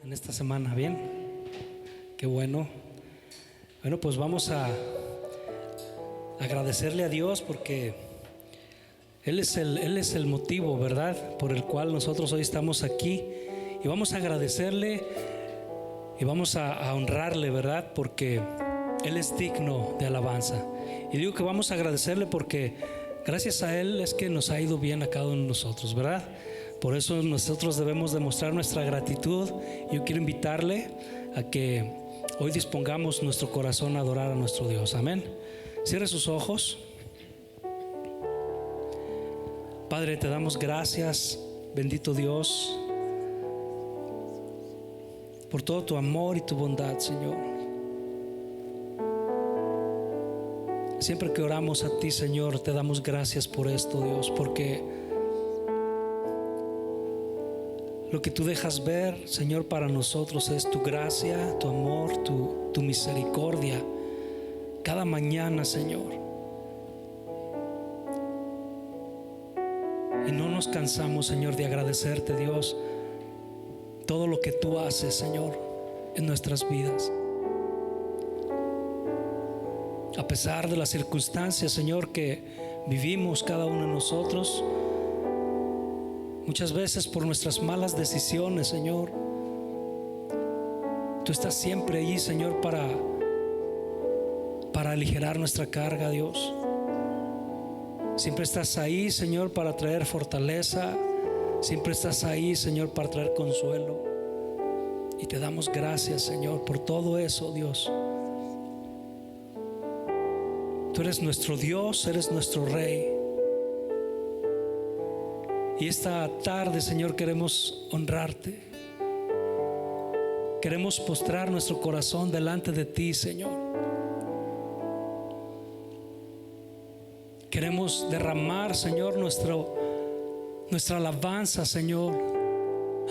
en esta semana? ¿Bien? Qué bueno. Bueno, pues vamos a agradecerle a Dios porque Él es el motivo, ¿verdad?, por el cual nosotros hoy estamos aquí, y vamos a agradecerle y vamos a honrarle, ¿verdad?, porque Él es digno de alabanza. Y digo que vamos a agradecerle porque gracias a Él es que nos ha ido bien a cada uno de nosotros, ¿verdad? Por eso nosotros debemos demostrar nuestra gratitud. Yo quiero invitarle a que hoy dispongamos nuestro corazón a adorar a nuestro Dios. Amén. Cierre sus ojos. Padre, te damos gracias, bendito Dios, por todo tu amor y tu bondad, Señor. Siempre que oramos a ti, Señor, te damos gracias por esto, Dios, porque lo que tú dejas ver, Señor, para nosotros es tu gracia, tu amor, tu misericordia cada mañana, Señor. Y no nos cansamos, Señor, de agradecerte, Dios, todo lo que tú haces, Señor, en nuestras vidas. A pesar de las circunstancias, Señor, que vivimos cada uno de nosotros, muchas veces por nuestras malas decisiones, Señor, tú estás siempre allí, Señor, para aligerar nuestra carga, Dios. Siempre estás ahí, Señor, para traer fortaleza. Siempre estás ahí, Señor, para traer consuelo. Y te damos gracias, Señor, por todo eso, Dios. Tú eres nuestro Dios, eres nuestro Rey. Y esta tarde, Señor, queremos honrarte. Queremos postrar nuestro corazón delante de ti, Señor. Queremos derramar, Señor, nuestra alabanza, Señor,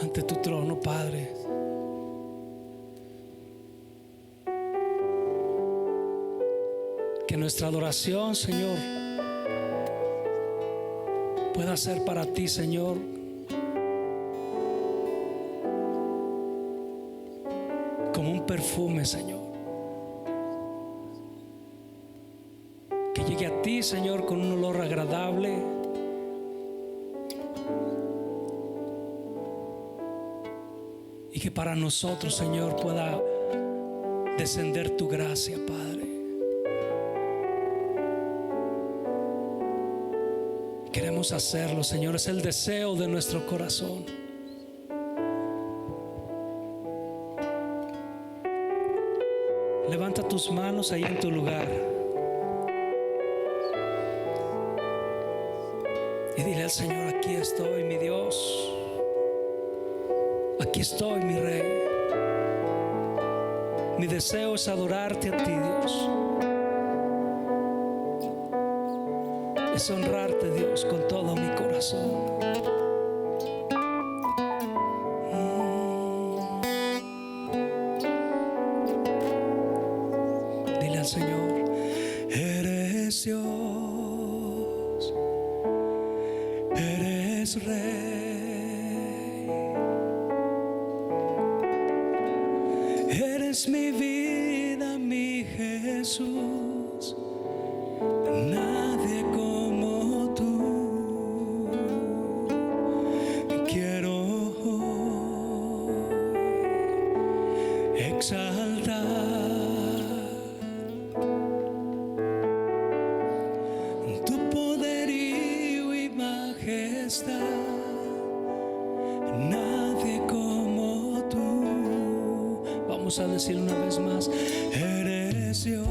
ante tu trono, Padre. Que nuestra adoración, Señor, pueda ser para ti, Señor, como un perfume, Señor. Que llegue a ti, Señor, con un olor agradable. Y que para nosotros, Señor, pueda descender tu gracia, Padre. Queremos hacerlo, Señor, es el deseo de nuestro corazón. Levanta tus manos ahí en tu lugar y dile al Señor: aquí estoy, mi Dios. Aquí estoy, mi Rey. Mi deseo es adorarte a ti, Dios. Es honrarte, Dios, con todo mi corazón. Dile al Señor: eres Dios, eres Rey, eres mi vida, mi Jesús. Nadie como tú. Quiero exaltar tu poderío y majestad. Nadie como tú. Vamos a decir una vez más: eres Dios,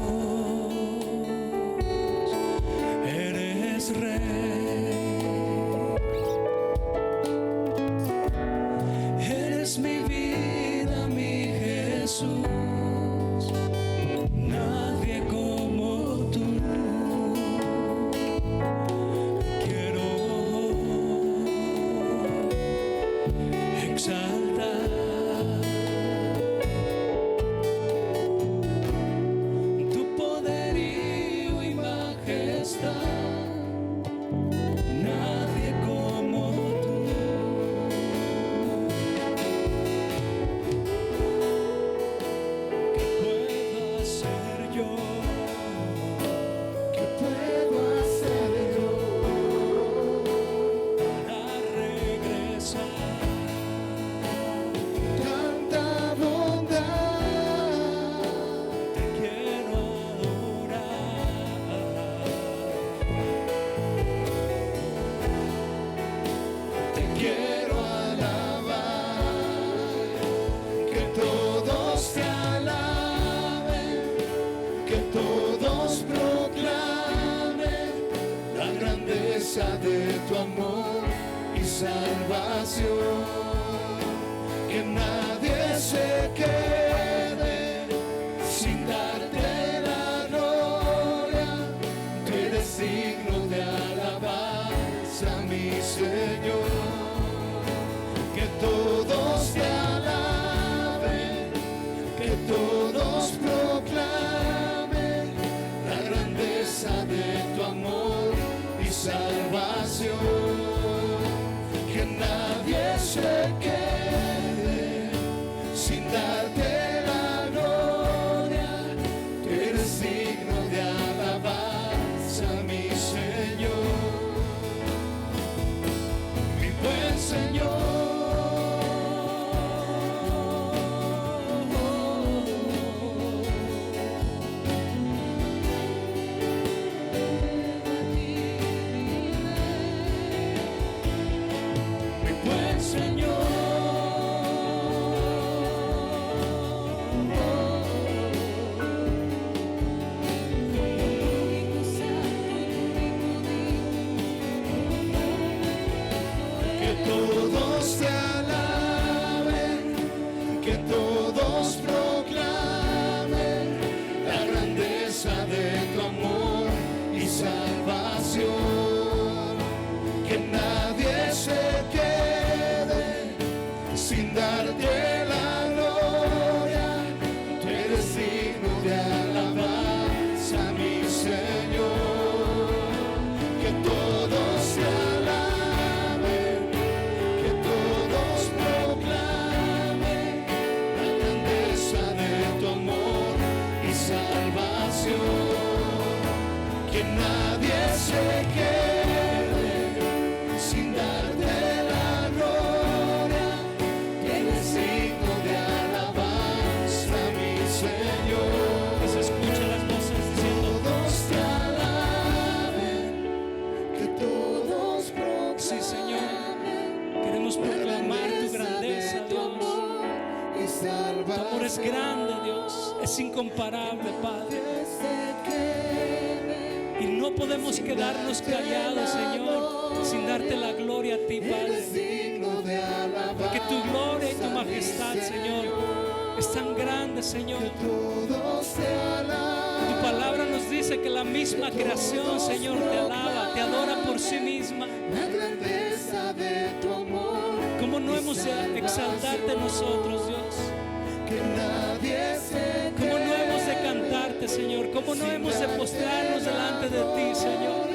eres Rey, eres mi vida, mi Jesús. Nadie como tú. Quiero exaltar tu poderío y majestad. Nadie como tú. salvación. Que nadie se quede sin darte la gloria. Tú eres digno de alabanza, mi Señor. Que todos te alaben, que todos proclamen la grandeza de tu amor y salvación. Que nadie se quede sin darte la gloria. Tú eres digno de alabanza, mi Señor, mi buen Señor. Todos te alaben, que todos proclamen la grandeza de tu amor y salvación. Que nadie se quede sin darte la gloria. Tú eres digno de alabanza, mi Señor. Que todos te alaben, que todos proclamen la grandeza de tu amor y salvación. Que nadie se quede sin darte la gloria. Eres digno de alabanza, mi Señor. Que se escuchen las voces diciendo: Todos te alaben, que todos proclamen. sí, Señor, queremos proclamar tu grandeza, Dios. Tu amor es grande, Dios, es incomparable, Padre. Y no podemos quedarnos callados, Señor, sin darte la gloria a ti, Padre. Porque tu gloria y tu majestad, Señor, es tan grande, Señor. Tu palabra nos dice que la misma creación, Señor, te alaba, te adora por sí misma. ¿Cómo no hemos de exaltarte nosotros, Dios? ¿Cómo no hemos de cantarte, Señor? ¿Cómo no hemos de postrarnos delante de ti, Señor?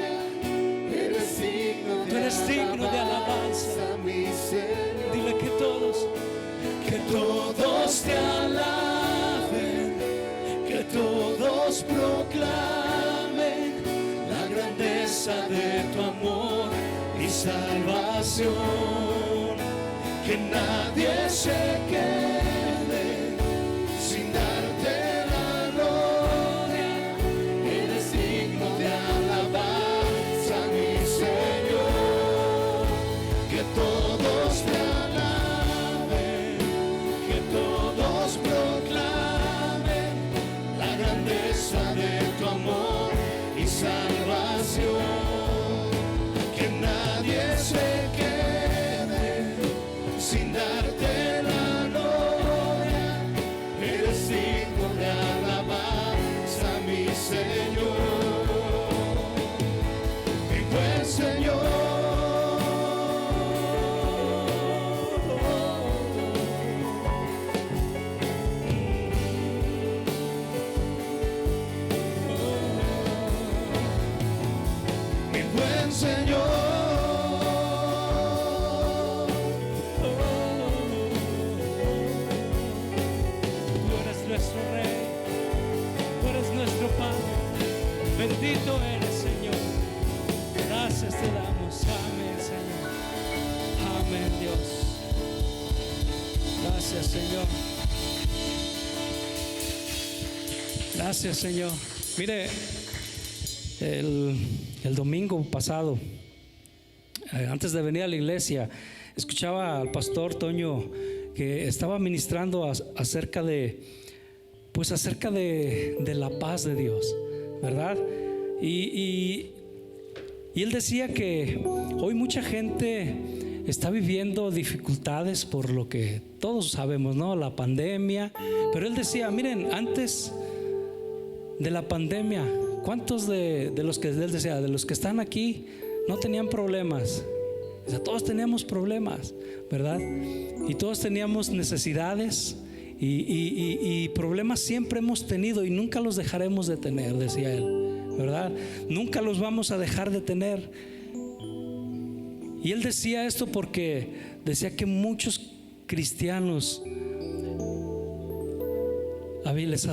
Tú eres digno de alabanza. Dile que todos te alaben, que todos proclamen la grandeza de tu amor y salvación. Que nadie se quede sin darte la gloria. Eres digno de alabanza, mi Señor. Que todos te alaben, que todos proclamen la grandeza de tu amor y salvación. Que nadie se quede sin darte la gloria. Eres digno de alabanza, mi Señor, mi buen Señor. Mi buen Señor. Tú eres nuestro Rey, tú eres nuestro Padre. Bendito eres, Señor. Gracias te damos. Amén, Señor. Amén, Dios. Gracias, Señor. Gracias, Señor. Mire, el domingo pasado, antes de venir a la iglesia, escuchaba al pastor Toño que estaba ministrando acerca de la paz de Dios, ¿verdad? Y él decía que hoy mucha gente está viviendo dificultades por lo que todos sabemos, ¿no? La pandemia. Pero él decía, miren, antes de la pandemia, ¿cuántos de los que él decía, de los que están aquí, no tenían problemas? O sea, todos teníamos problemas, ¿verdad? Y todos teníamos necesidades y problemas siempre hemos tenido y nunca los dejaremos de tener, decía él, ¿verdad? Nunca los vamos a dejar de tener. Y él decía esto porque decía que muchos cristianos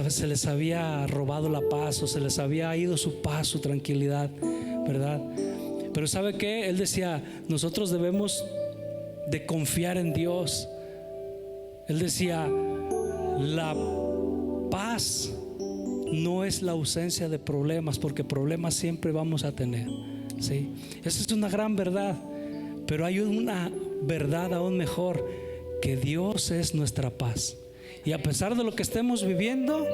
se les había robado la paz, o se les había ido su paz, su tranquilidad, ¿verdad? Pero ¿sabe qué? Él decía, nosotros debemos de confiar en Dios. Él decía, la paz no es la ausencia de problemas, porque problemas siempre vamos a tener, ¿sí? Esa es una gran verdad. Pero hay una verdad aún mejor, que Dios es nuestra paz. Y a pesar de lo que estemos viviendo,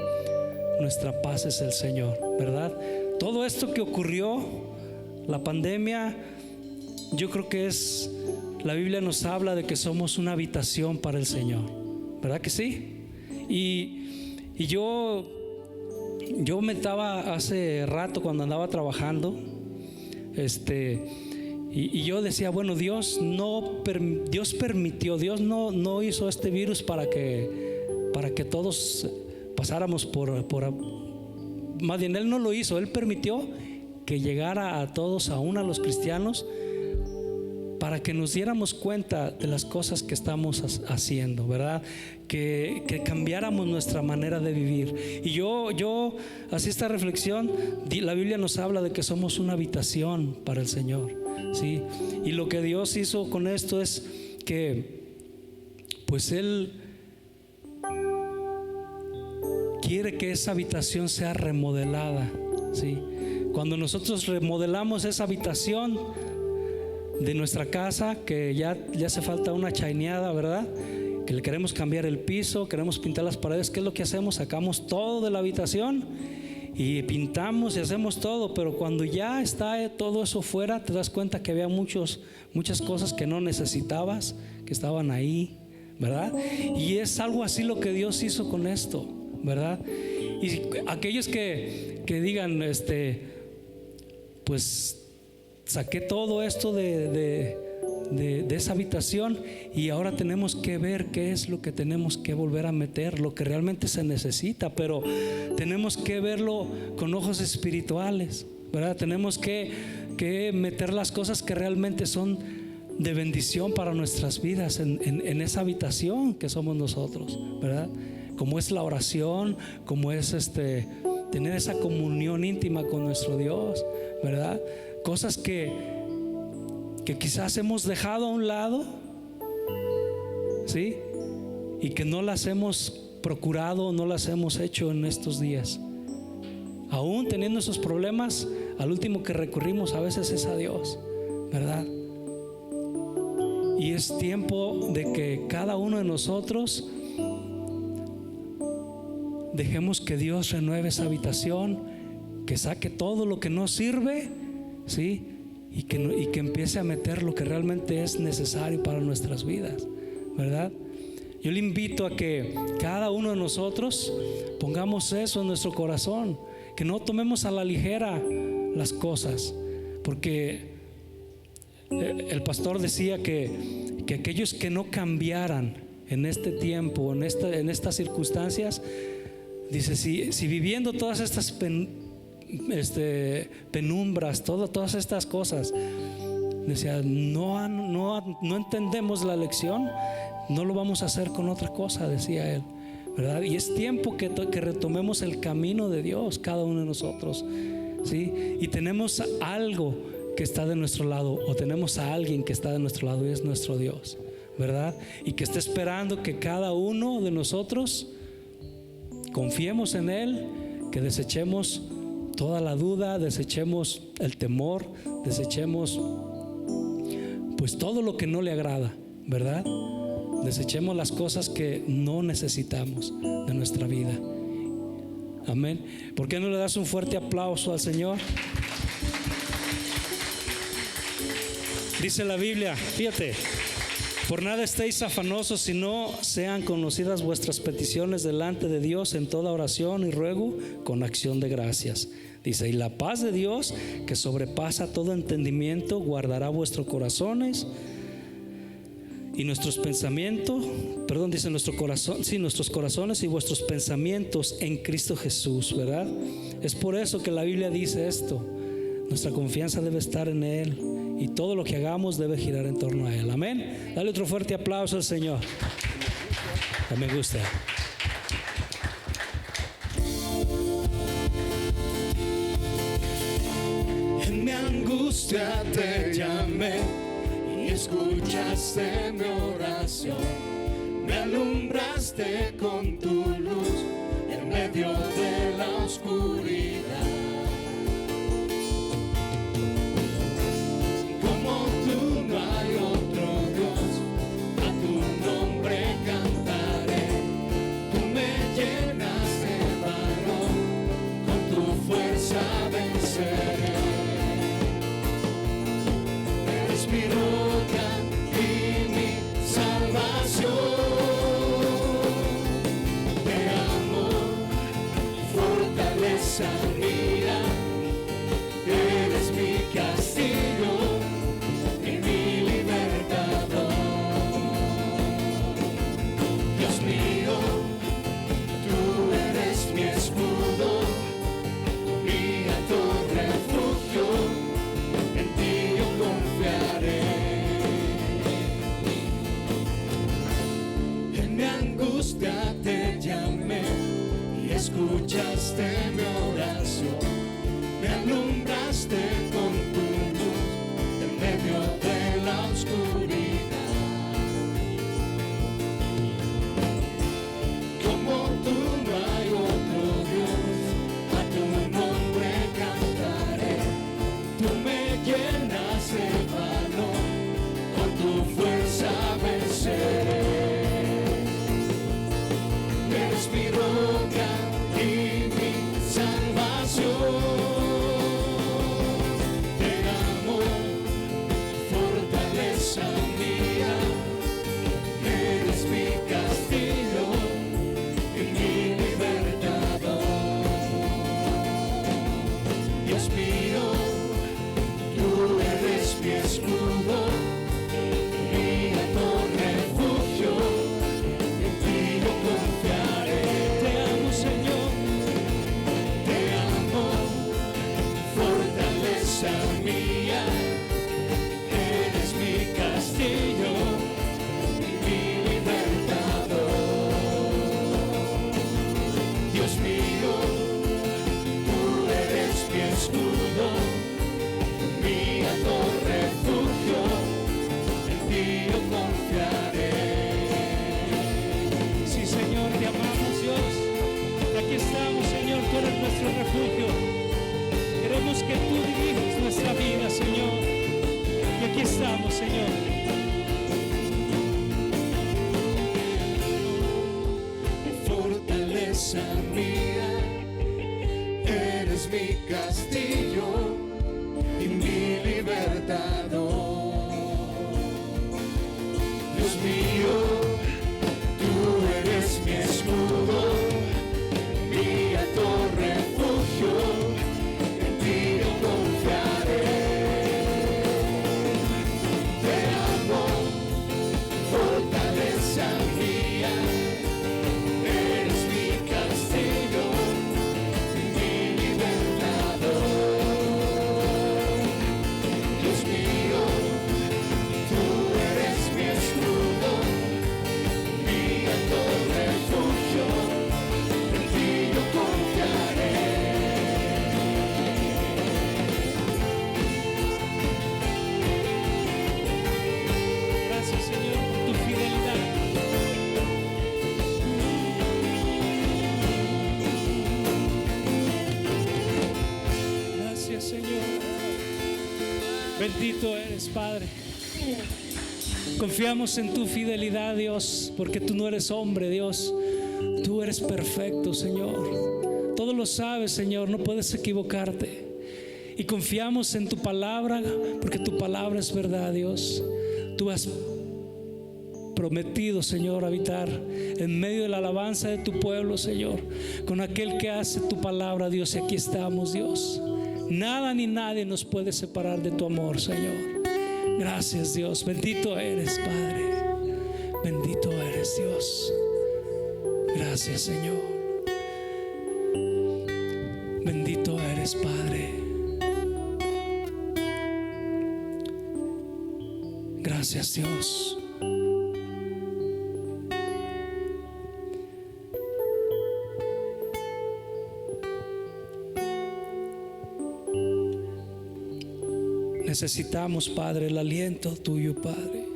nuestra paz es el Señor, ¿verdad? Todo esto que ocurrió, la pandemia, yo creo que la Biblia nos habla de que somos una habitación para el Señor, ¿verdad que sí? Y yo meditaba hace rato cuando andaba trabajando, y yo decía, bueno, Dios permitió, Dios no hizo este virus para que todos pasáramos más bien Él no lo hizo, Él permitió que llegara a todos, aún a los cristianos, para que nos diéramos cuenta de las cosas que estamos haciendo, ¿verdad? Que cambiáramos nuestra manera de vivir. Y yo hacía esta reflexión. La Biblia nos habla de que somos una habitación para el Señor, ¿sí? Y lo que Dios hizo con esto es que, pues Él quiere que esa habitación sea remodelada, ¿sí? Cuando nosotros remodelamos esa habitación de nuestra casa, que ya hace falta una chaineada, ¿verdad? Que le queremos cambiar el piso, queremos pintar las paredes, ¿qué es lo que hacemos? Sacamos todo de la habitación y pintamos y hacemos todo, pero cuando ya está todo eso fuera, te das cuenta que había muchas cosas que no necesitabas, que estaban ahí, ¿verdad? Y es algo así lo que Dios hizo con esto, ¿verdad? Y aquellos que digan, pues saqué todo esto de esa habitación y ahora tenemos que ver qué es lo que tenemos que volver a meter, lo que realmente se necesita, pero tenemos que verlo con ojos espirituales, ¿verdad? Tenemos que meter las cosas que realmente son de bendición para nuestras vidas en esa habitación que somos nosotros, ¿verdad? Como es la oración, como es tener esa comunión íntima con nuestro Dios, ¿verdad? Cosas que quizás hemos dejado a un lado, ¿sí? Y que no las hemos procurado, no las hemos hecho en estos días. Aún teniendo esos problemas, al último que recurrimos a veces es a Dios, ¿verdad? Y es tiempo de que cada uno de nosotros dejemos que Dios renueve esa habitación, que saque todo lo que no sirve, ¿sí? Y que empiece a meter lo que realmente es necesario para nuestras vidas, ¿verdad? Yo le invito a que cada uno de nosotros pongamos eso en nuestro corazón, que no tomemos a la ligera las cosas, porque el pastor decía que aquellos que no cambiaran en este tiempo, en estas circunstancias, dice, si viviendo todas estas penumbras, todas estas cosas, decía, no entendemos la lección, no lo vamos a hacer con otra cosa, decía él, ¿verdad? Y es tiempo que retomemos el camino de Dios, cada uno de nosotros, ¿sí? Y tenemos algo que está de nuestro lado, o tenemos a alguien que está de nuestro lado, y es nuestro Dios, ¿verdad? Y que está esperando que cada uno de nosotros confiemos en Él, que desechemos toda la duda, desechemos el temor, desechemos pues todo lo que no le agrada, ¿verdad? Desechemos las cosas que no necesitamos de nuestra vida. Amén. ¿Por qué no le das un fuerte aplauso al Señor? Dice la Biblia, fíjate, Por nada estéis afanosos, sino sean conocidas vuestras peticiones delante de Dios en toda oración y ruego con acción de gracias. Dice, y la paz de Dios, que sobrepasa todo entendimiento, guardará vuestros corazones y nuestros pensamientos, dice nuestro corazón, sí, nuestros corazones y vuestros pensamientos en Cristo Jesús, ¿verdad? Es por eso que la Biblia dice esto: nuestra confianza debe estar en Él y todo lo que hagamos debe girar en torno a Él. Amén. Dale otro fuerte aplauso al Señor. Me gusta. En mi angustia te llamé y escuchaste mi oración. Me alumbraste con tu luz en medio de la oscuridad. Como tú no hay otro Dios, a tu nombre cantaré. Tú me llenas de valor, con tu fuerza venceré. Eres mi roca y mi salvación. Te amo, fortaleza mía. Eres mi castillo y mi libertador. Dios mío, tú eres mi escudo, mi alto refugio. En ti yo confiaré. En mi angustia te llamé y escuchaste mi oración. Me alumbraste con tu luz en medio de la oscuridad. Como tú no hay otro Dios, a tu nombre cantaré. Tú me llenas de valor, con tu fuerza venceré. Eres mi roca y mi salvación. Te amo, fortaleza mía. Eres mi castillo y mi libertador. Dios mío, tú eres mi escudo, mi alto refugio, en ti yo confiaré. Te amo, Señor, te amo, fortaleza mía. Eres mi castillo y mi libertador. Dios mío, tú eres mi escudo, mi alto refugio, en ti yo confiaré. Sí, Señor, te amamos, Dios. Aquí estamos, Señor, tú eres nuestro refugio. Queremos que tú dirijas nuestra vida, Señor. Y aquí estamos, Señor. Fortaleza mía, eres mi castillo y mi libertador. Dios mío, tú eres mi escudo, mi alto refugio, en ti yo confiaré. Te amo, fortaleza mía. Eres mi castillo y mi libertador. Dios mío, tú eres mi escudo, mi alto refugio, en ti yo confiaré. Gracias, Señor, por tu fidelidad. Gracias, Señor. Bendito eres, Padre. Confiamos en tu fidelidad, Dios, porque tú no eres hombre, Dios. Tú eres perfecto, Señor. Todo lo sabes, Señor, no puedes equivocarte. Y confiamos en tu palabra, porque tu palabra es verdad, Dios. Tú has prometido, Señor, habitar en medio de la alabanza de tu pueblo, Señor, con aquel que hace tu palabra, Dios. Y aquí estamos, Dios. Nada ni nadie nos puede separar de tu amor, Señor. Gracias, Dios. Bendito eres, Padre. Bendito eres, Dios. Gracias, Señor. Bendito eres, Padre. Gracias, Dios. Necesitamos, Padre, el aliento tuyo, Padre.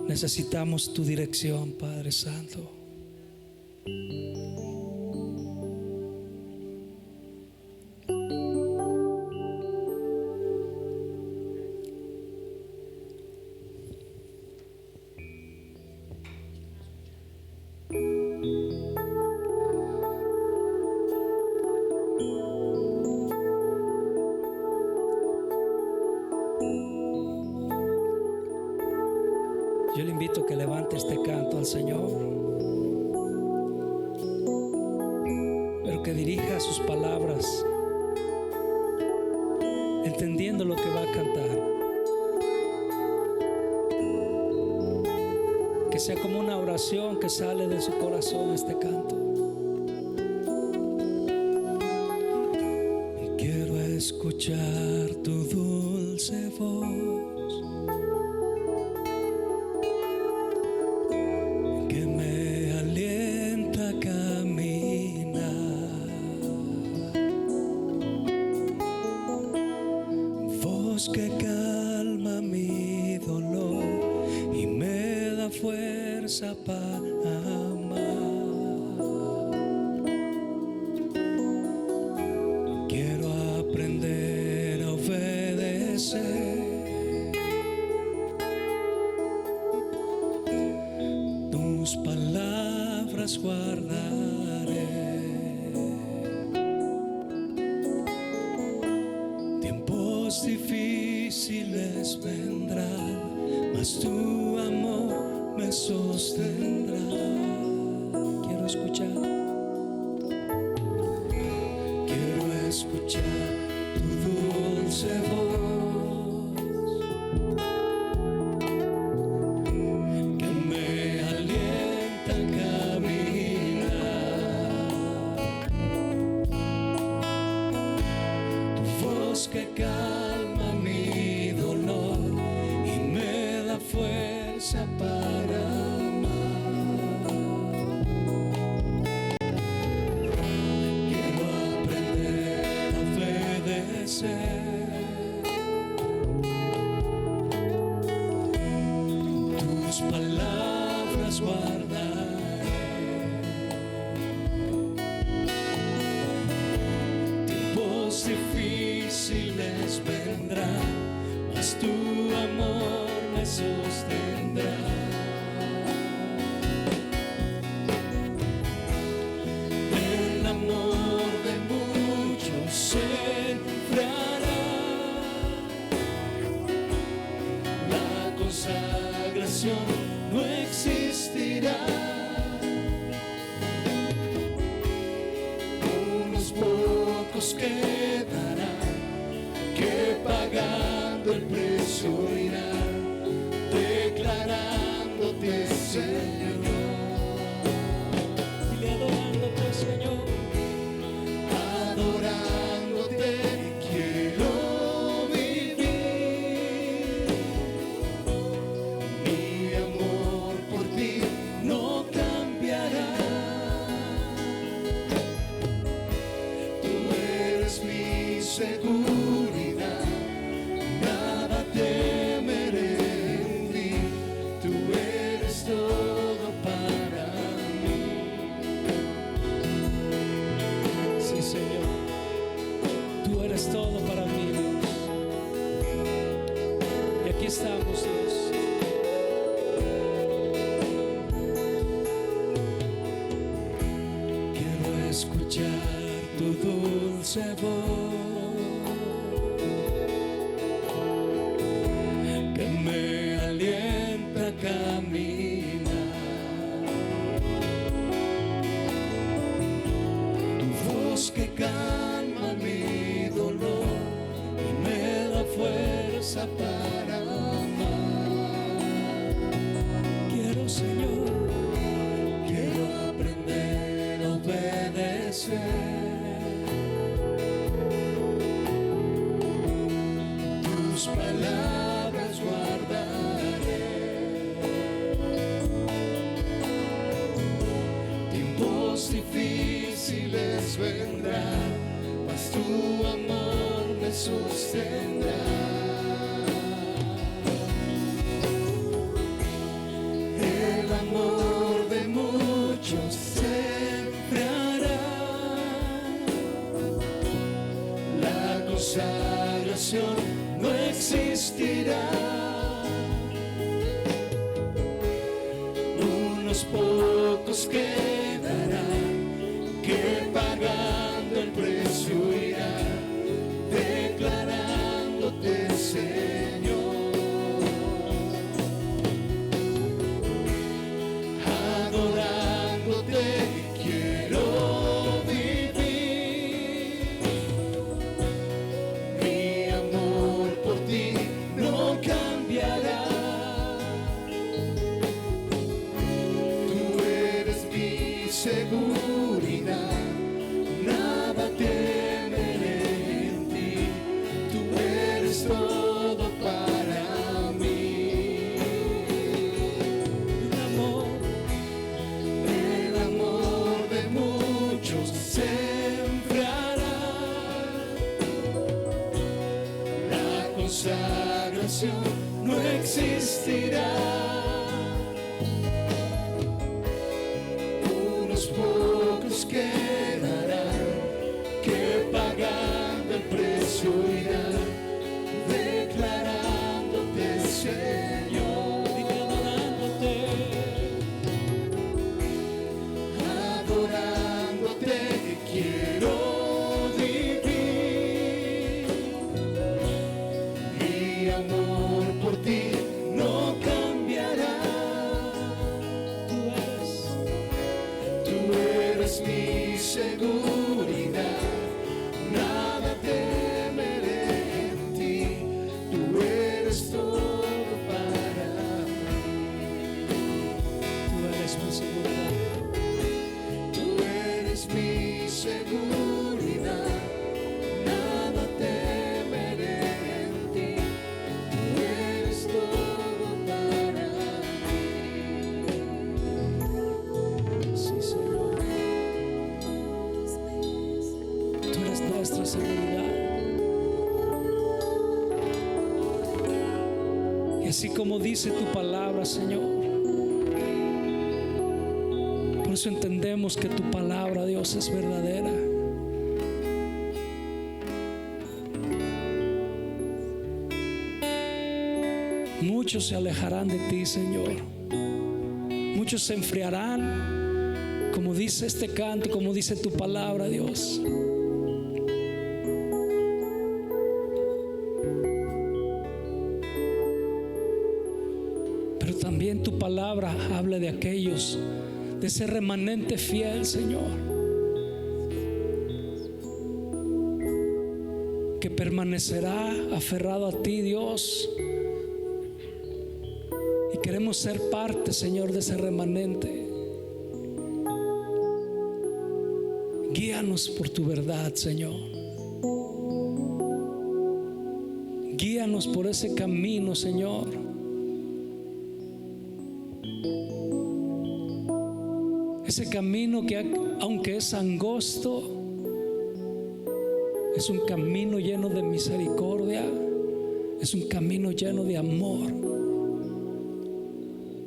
Necesitamos tu dirección, Padre Santo. Yo le invito a que levante este canto al Señor, pero que dirija sus palabras entendiendo lo que va a cantar. Que sea como una oración que sale de su corazón este canto. Quiero escuchar tu dulce voz, que calma mi dolor y me da fuerza para amar. Quiero aprender a obedecer tus palabras, guardaré. Tiempos difíciles vendrán, mas tu amor me sostendrá. Quiero escuchar tu dulce voz, que me alienta a caminar. Tu voz que calma mi dolor y me da fuerza para amar. Quiero aprender a obedecer tus palabras, guardaré. Tiempos difíciles vendrán, mas tu amor me sostendrá. El amor de muchos se enfriará, la consagración no existirá. Unos pocos quedarán que pagando el precio irán, declarándote Señor. Dile adorándote, Señor. Adorándote quiero vivir. Mi amor por ti no cambiará. Tú eres mi seguridad, nada temeré en ti. Tú eres todo para mí. Sí, Señor, tú eres todo para mí, Dios. Y aquí estamos, Dios. Quiero escuchar tu dulce voz, que me alienta a caminar. voz que calma mi dolor y me da fuerza para amar. Quiero, Señor, quiero aprender a obedecer. Tus palabras guardaré. Tiempos difíciles vendrán, mas tu amor me sostendrá. El amor de muchos sembrará. La consagración no existirá. Unos pocos quedarán que pagando el precio irán, declarándote Señor, adorándote quiero vivir. Mi amor por ti no cambiará. Tú eres mi seguridad, nada temeré en ti. Tú eres todo para mí. El amor de muchos sembrará. La consagración no existirá. Unos pocos quedarán que pagando el precio irán, declarándote Señor, adorándote quiero vivir. Mi amor por ti no cambiará. Tú eres mi seguridad, nada temeré en ti. Tú eres todo para mí. tú eres mi seguridad. Tú eres mi seguridad, nada temeré en ti. Tú eres todo para mí. Sí, Señor. Tú eres nuestra seguridad. Y así como dice tu palabra, Señor, por eso entendemos que tu palabra, Dios, es verdadera. Muchos se alejarán de ti, Señor. Muchos se enfriarán, como dice este canto, como dice tu palabra, Dios. Pero también tu palabra habla de aquellos, de ese remanente fiel, Señor, que permanecerá aferrado a ti, Dios. Y queremos ser parte, Señor, de ese remanente. Guíanos por tu verdad, Señor. Guíanos por ese camino, Señor. Ese camino que, aunque es angosto, es un camino lleno de misericordia, es un camino lleno de amor,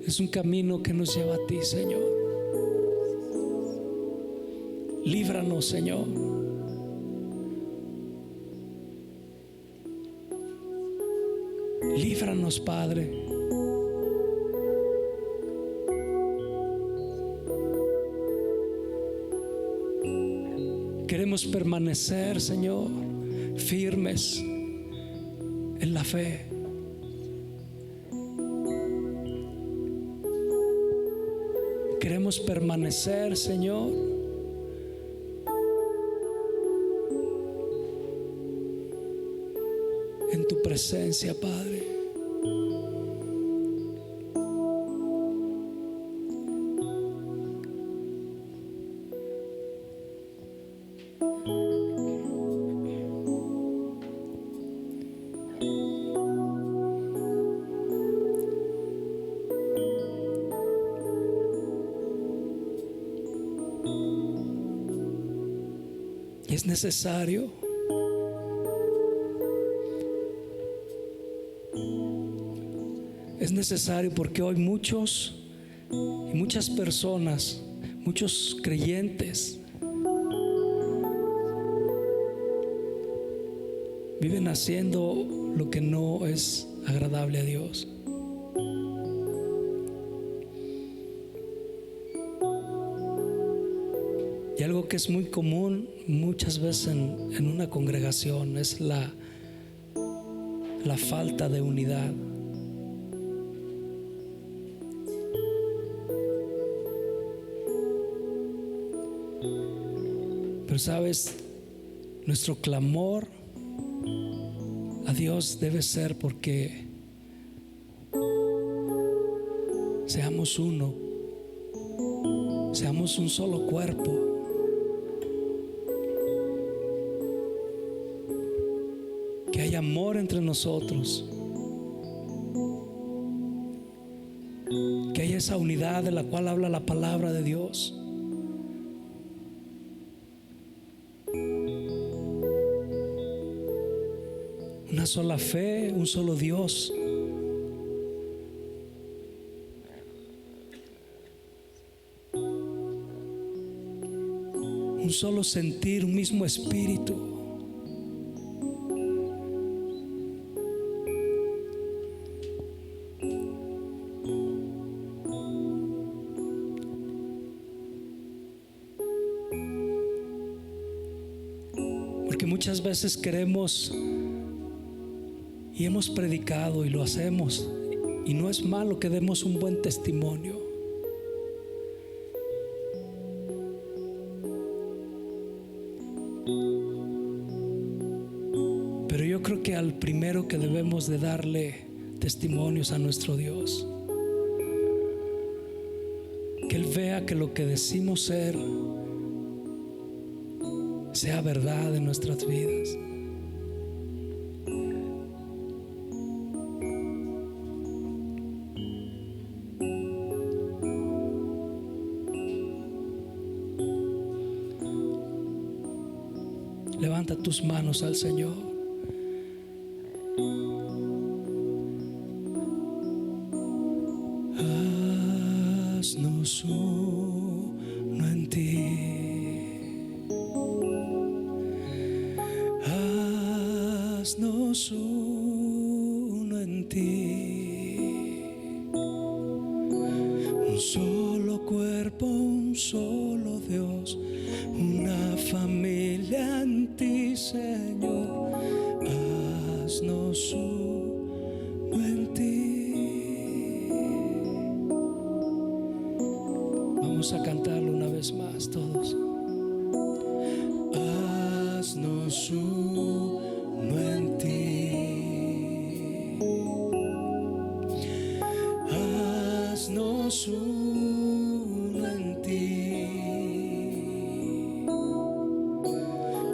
es un camino que nos lleva a ti, Señor. Líbranos, Señor. Líbranos, Padre. Queremos permanecer, Señor, firmes en la fe. Queremos permanecer, Señor, presencia, Padre. Y es necesario porque hoy muchos y muchas personas, muchos creyentes viven haciendo lo que no es agradable a Dios. Y algo que es muy común muchas veces en una congregación es la falta de unidad. Pero sabes, nuestro clamor a Dios debe ser porque seamos uno, seamos un solo cuerpo. Que haya amor entre nosotros, que haya esa unidad de la cual habla la palabra de Dios. Una sola fe, un solo Dios. Un solo sentir, un mismo espíritu. Porque muchas veces queremos y hemos predicado y lo hacemos, y no es malo que demos un buen testimonio. Pero yo creo que al primero que debemos de darle testimonios a nuestro Dios, que Él vea que lo que decimos ser sea verdad en nuestras vidas. Levanta tus manos al Señor. Haznos uno en ti. Haznos uno en ti. Un solo cuerpo, un solo Dios, una familia en ti, Señor. Haznos uno en ti. Vamos a cantarlo una vez más todos. Haznos uno en ti. Haznos uno en ti.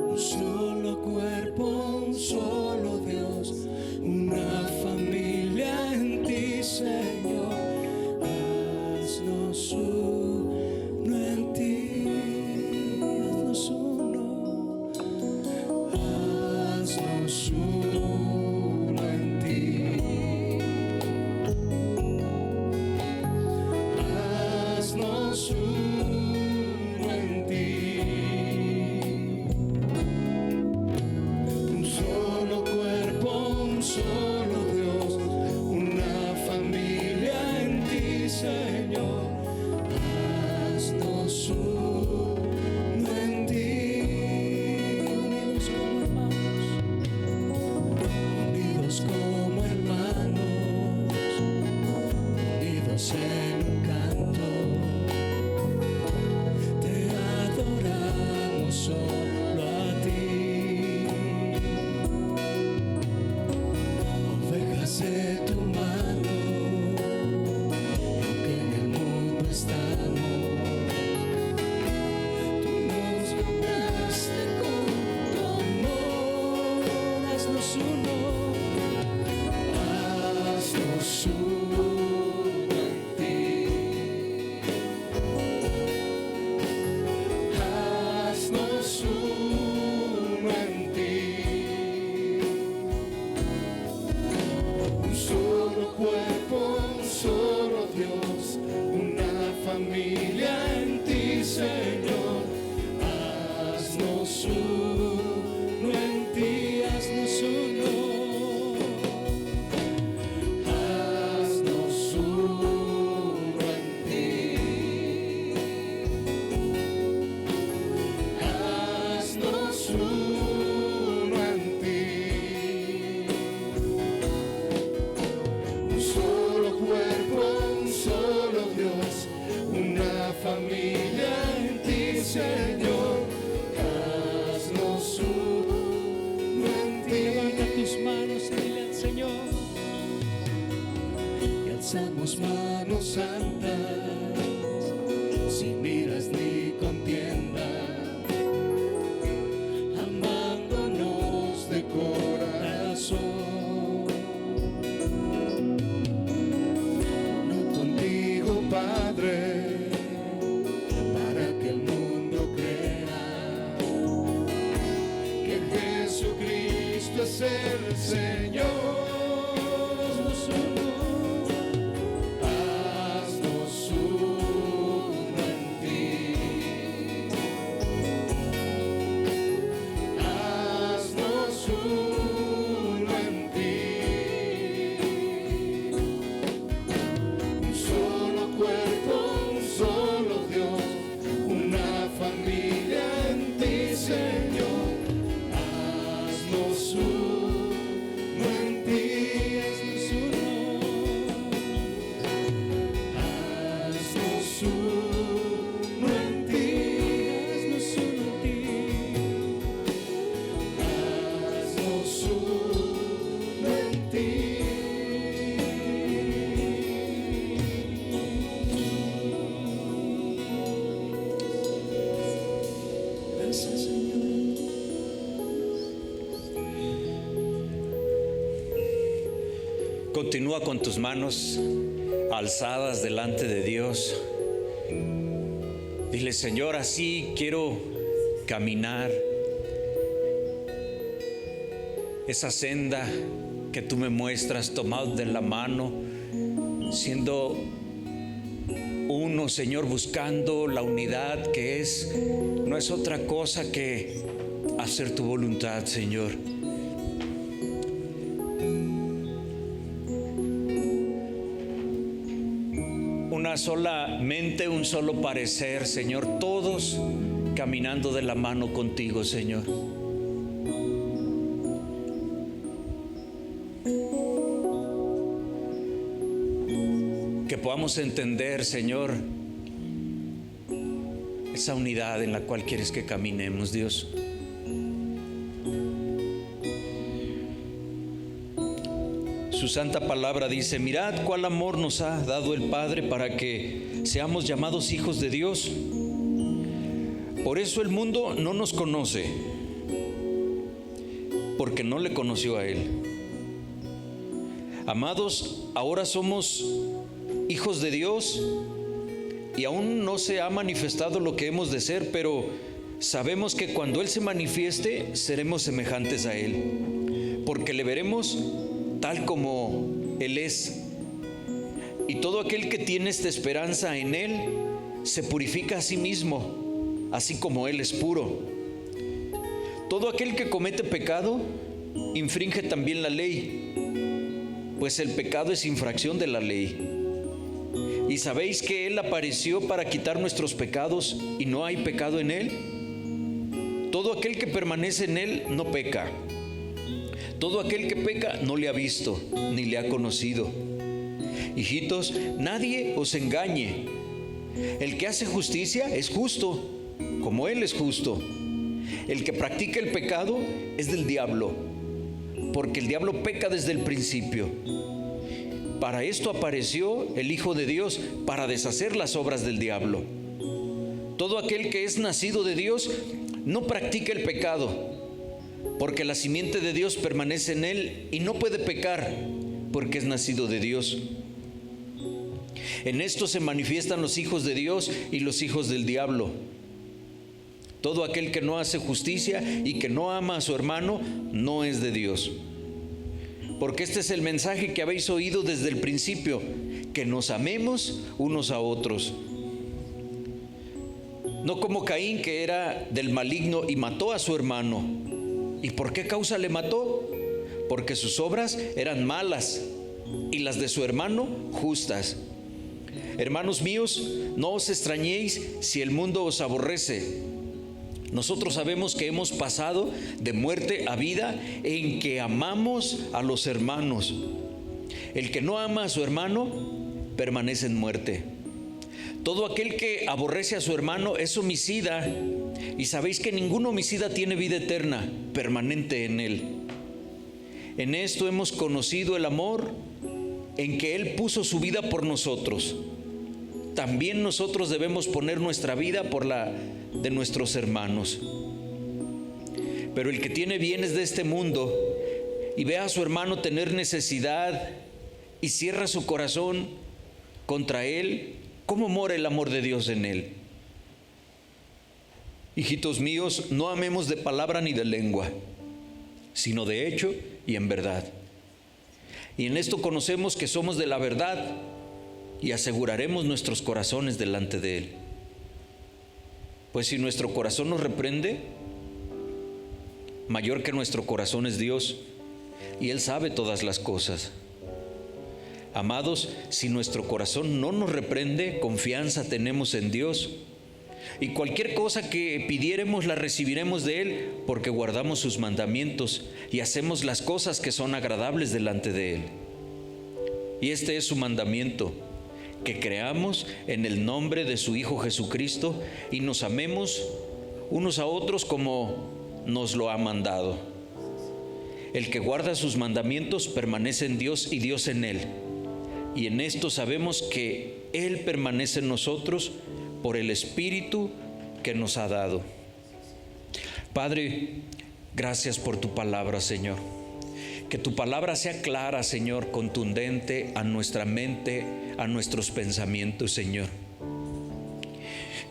Un solo cuerpo, un solo Dios, una familia en ti, Señor. Haznos uno en ti. Haznos uno. Somos manos santas, sin iras ni contienda, amándonos de corazón. Uno contigo, Padre, para que el mundo crea que Jesucristo es el Señor. Continúa con tus manos alzadas delante de Dios. Dile: Señor, así quiero caminar esa senda que tú me muestras, tomados de la mano, siendo uno, Señor, buscando la unidad que no es otra cosa que hacer tu voluntad, Señor. Una sola mente, un solo parecer, Señor, todos caminando de la mano contigo, Señor. Que podamos entender, Señor, esa unidad en la cual quieres que caminemos, Dios. Su santa palabra dice: mirad cuál amor nos ha dado el Padre para que seamos llamados hijos de Dios. Por eso el mundo no nos conoce, porque no le conoció a Él. Amados, ahora somos hijos de Dios y aún no se ha manifestado lo que hemos de ser, pero sabemos que cuando Él se manifieste seremos semejantes a Él, porque le veremos tal como Él es. Y todo aquel que tiene esta esperanza en Él se purifica a sí mismo, así como Él es puro. Todo aquel que comete pecado infringe también la ley, pues el pecado es infracción de la ley. ¿Y sabéis que Él apareció para quitar nuestros pecados y no hay pecado en Él? Todo aquel que permanece en Él no peca. Todo aquel que peca no le ha visto ni le ha conocido. Hijitos, nadie os engañe. El que hace justicia es justo, como Él es justo. El que practica el pecado es del diablo, porque el diablo peca desde el principio. Para esto apareció el Hijo de Dios, para deshacer las obras del diablo. Todo aquel que es nacido de Dios no practica el pecado, porque la simiente de Dios permanece en él y no puede pecar, porque es nacido de Dios. En esto se manifiestan los hijos de Dios y los hijos del diablo. Todo aquel que no hace justicia y que no ama a su hermano no es de Dios. Porque este es el mensaje que habéis oído desde el principio, que nos amemos unos a otros. No como Caín, que era del maligno y mató a su hermano. ¿Y por qué causa le mató? Porque sus obras eran malas y las de su hermano justas. Hermanos míos, no os extrañéis si el mundo os aborrece. Nosotros sabemos que hemos pasado de muerte a vida en que amamos a los hermanos. El que no ama a su hermano permanece en muerte. Todo aquel que aborrece a su hermano es homicida, y sabéis que ningún homicida tiene vida eterna permanente en él. En esto hemos conocido el amor en que Él puso su vida por nosotros, también nosotros debemos poner nuestra vida por la de nuestros hermanos. Pero el que tiene bienes de este mundo y ve a su hermano tener necesidad y cierra su corazón contra él, ¿cómo mora el amor de Dios en él? Hijitos míos, no amemos de palabra ni de lengua, sino de hecho y en verdad. Y en esto conocemos que somos de la verdad y aseguraremos nuestros corazones delante de Él. Pues si nuestro corazón nos reprende, mayor que nuestro corazón es Dios, y Él sabe todas las cosas. Amados, si nuestro corazón no nos reprende, confianza tenemos en Dios, y cualquier cosa que pidiéremos la recibiremos de Él, porque guardamos sus mandamientos y hacemos las cosas que son agradables delante de Él. Y este es su mandamiento: que creamos en el nombre de su Hijo Jesucristo y nos amemos unos a otros como nos lo ha mandado. El que guarda sus mandamientos permanece en Dios y Dios en él. Y en esto sabemos que Él permanece en nosotros por el Espíritu que nos ha dado. Padre, gracias por tu palabra, Señor. Que tu palabra sea clara, Señor, contundente a nuestra mente, a nuestros pensamientos, Señor.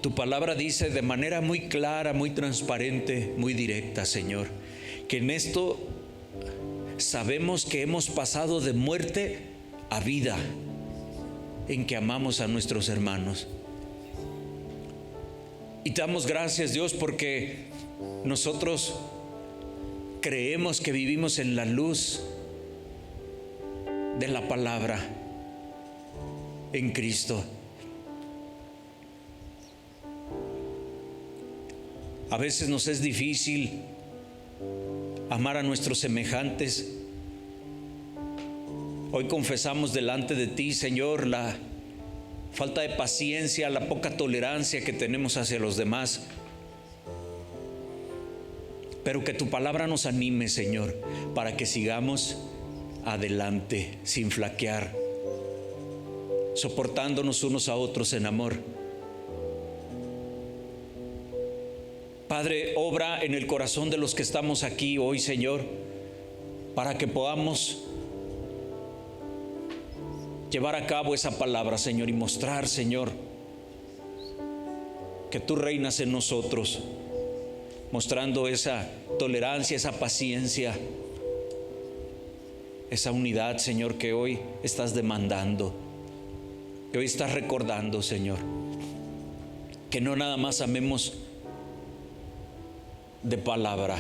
Tu palabra dice de manera muy clara, muy transparente, muy directa, Señor, que en esto sabemos que hemos pasado de muerte a vida, en que amamos a nuestros hermanos. Y te damos gracias, Dios, porque nosotros creemos que vivimos en la luz de la palabra en Cristo. A veces nos es difícil amar a nuestros semejantes. Hoy confesamos delante de ti, Señor, la falta de paciencia, la poca tolerancia que tenemos hacia los demás. Pero que tu palabra nos anime, Señor, para que sigamos adelante sin flaquear, soportándonos unos a otros en amor. Padre, obra en el corazón de los que estamos aquí hoy, Señor, para que podamos llevar a cabo esa palabra, Señor, y mostrar, Señor, que tú reinas en nosotros, mostrando esa tolerancia, esa paciencia, esa unidad, Señor, que hoy estás demandando, que hoy estás recordando, Señor, que no nada más amemos de palabra,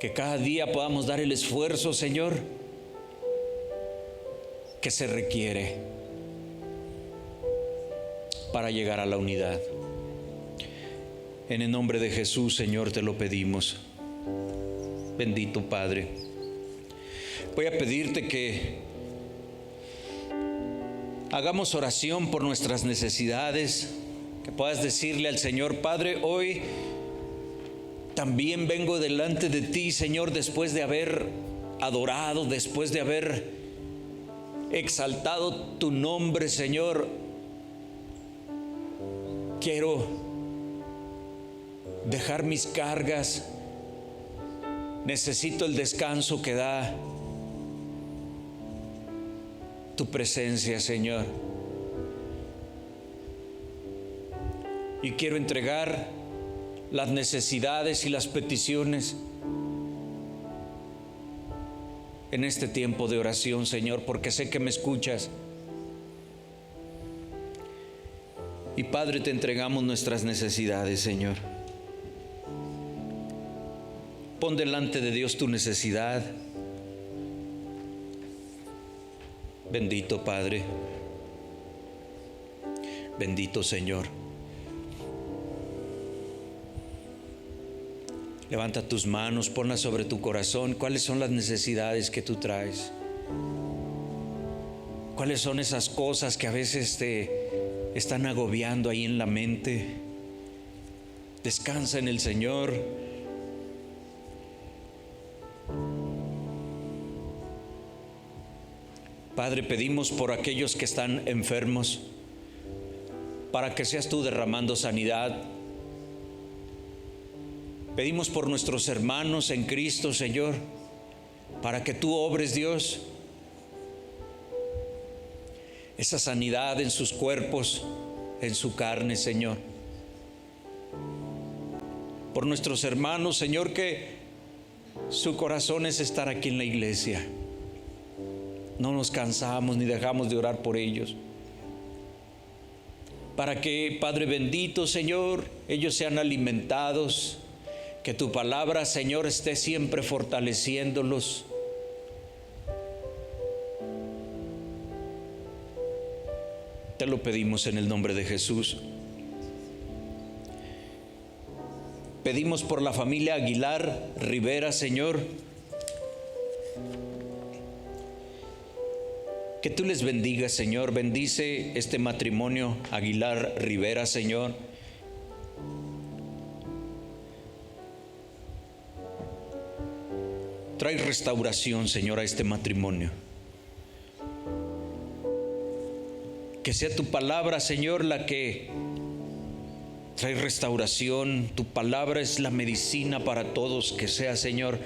que cada día podamos dar el esfuerzo, Señor, que se requiere para llegar a la unidad. En el nombre de Jesús, Señor, te lo pedimos. Bendito Padre. Voy a pedirte que hagamos oración por nuestras necesidades, que puedas decirle al Señor: Padre, hoy también vengo delante de ti, Señor, después de haber adorado, después de haber exaltado tu nombre, Señor. Quiero dejar mis cargas. Necesito el descanso que da tu presencia, Señor. Y quiero entregar las necesidades y las peticiones en este tiempo de oración, Señor, porque sé que me escuchas. Y Padre, te entregamos nuestras necesidades, Señor. Pon delante de Dios tu necesidad. Bendito Padre, bendito Señor. Levanta tus manos, ponlas sobre tu corazón. ¿Cuáles son las necesidades que tú traes? ¿Cuáles son esas cosas que a veces te están agobiando ahí en la mente? Descansa en el Señor. Padre, pedimos por aquellos que están enfermos, para que seas tú derramando sanidad. Pedimos por nuestros hermanos en Cristo, Señor, para que tú obres, Dios, esa sanidad en sus cuerpos, en su carne, Señor. Por nuestros hermanos, Señor, que su corazón es estar aquí en la iglesia. No nos cansamos ni dejamos de orar por ellos. Para que, Padre bendito, Señor, ellos sean alimentados, que tu palabra, Señor, esté siempre fortaleciéndolos. Te lo pedimos en el nombre de Jesús. Pedimos por la familia Aguilar Rivera, Señor, que tú les bendigas, Señor. Bendice este matrimonio Aguilar Rivera, Señor. Trae restauración, Señor, a este matrimonio. Que sea tu palabra, Señor, la que trae restauración. Tu palabra es la medicina para todos. Que sea, Señor,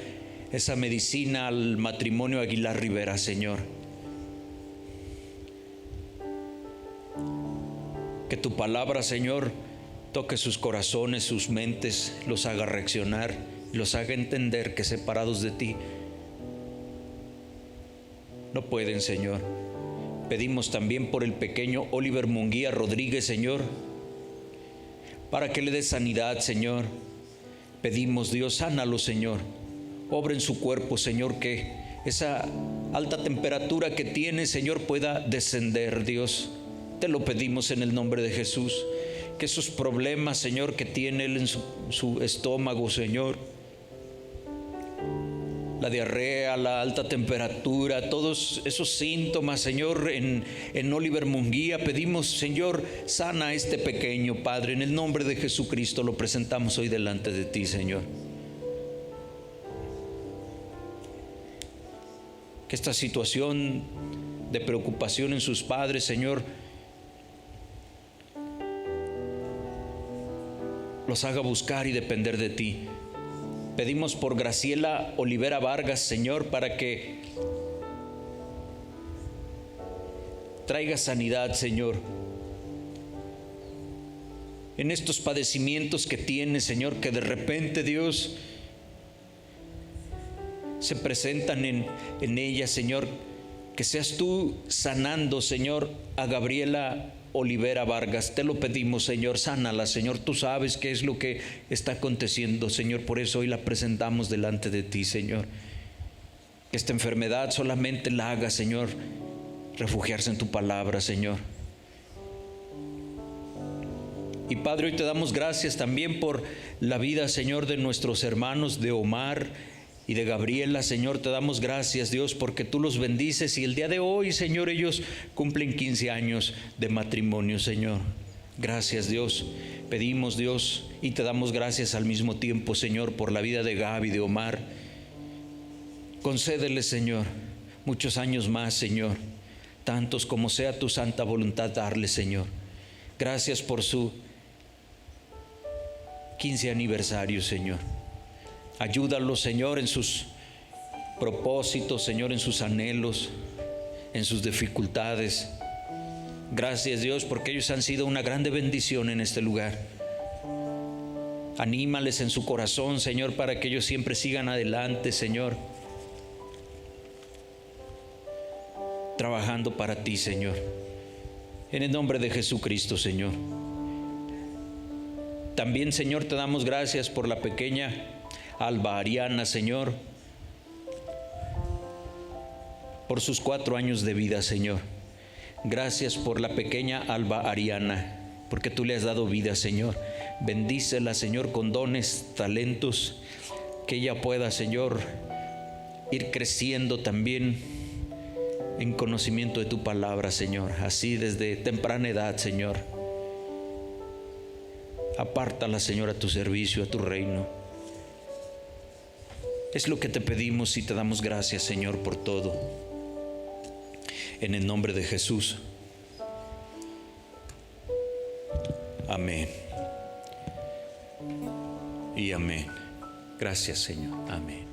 esa medicina al matrimonio Aguilar Rivera, Señor. Que tu palabra, Señor, toque sus corazones, sus mentes, los haga reaccionar, los haga entender que separados de ti no pueden, Señor. Pedimos también por el pequeño Oliver Munguía Rodríguez, Señor, para que le dé sanidad, Señor. Pedimos, Dios, sánalo, Señor. Obra en su cuerpo, Señor, que esa alta temperatura que tiene, Señor, pueda descender, Dios. Te lo pedimos en el nombre de Jesús. Que esos problemas, Señor, que tiene él en su estómago, Señor, la diarrea, la alta temperatura, todos esos síntomas, Señor, en Oliver Munguía, pedimos, Señor, sana a este pequeño, Padre, en el nombre de Jesucristo lo presentamos hoy delante de ti, Señor. Que esta situación de preocupación en sus padres, Señor, los haga buscar y depender de ti. Pedimos por Graciela Olivera Vargas, Señor, para que traiga sanidad, Señor, en estos padecimientos que tiene, Señor, que de repente, Dios, se presentan en ella, Señor. Que seas tú sanando, Señor, a Gabriela Olivera Vargas. Te lo pedimos, Señor, sánala, Señor. Tú sabes qué es lo que está aconteciendo, Señor. Por eso hoy la presentamos delante de ti, Señor. Que esta enfermedad solamente la haga, Señor, refugiarse en tu palabra, Señor. Y Padre, hoy te damos gracias también por la vida, Señor, de nuestros hermanos de Omar y de Gabriela, Señor. Te damos gracias, Dios, porque tú los bendices y el día de hoy, Señor, ellos cumplen 15 años de matrimonio, Señor. Gracias, Dios. Pedimos, Dios, y te damos gracias al mismo tiempo, Señor, por la vida de Gaby, de Omar. Concédele, Señor, muchos años más, Señor, tantos como sea tu santa voluntad darle, Señor. Gracias por su 15 aniversario, Señor. Ayúdalos, Señor, en sus propósitos, Señor, en sus anhelos, en sus dificultades. Gracias, Dios, porque ellos han sido una grande bendición en este lugar. Anímales en su corazón, Señor, para que ellos siempre sigan adelante, Señor, trabajando para ti, Señor. En el nombre de Jesucristo, Señor. También, Señor, te damos gracias por la pequeña Alba Ariana, Señor, por sus 4 años de vida, Señor. Gracias por la pequeña Alba Ariana, porque tú le has dado vida, Señor. Bendícela, Señor, con dones, talentos, que ella pueda, Señor, ir creciendo también en conocimiento de tu palabra, Señor, así desde temprana edad, Señor. Apártala, Señor, a tu servicio, a tu reino. Es lo que te pedimos y te damos gracias, Señor, por todo. en el nombre de Jesús. Amén. Y amén. Gracias, Señor. Amén.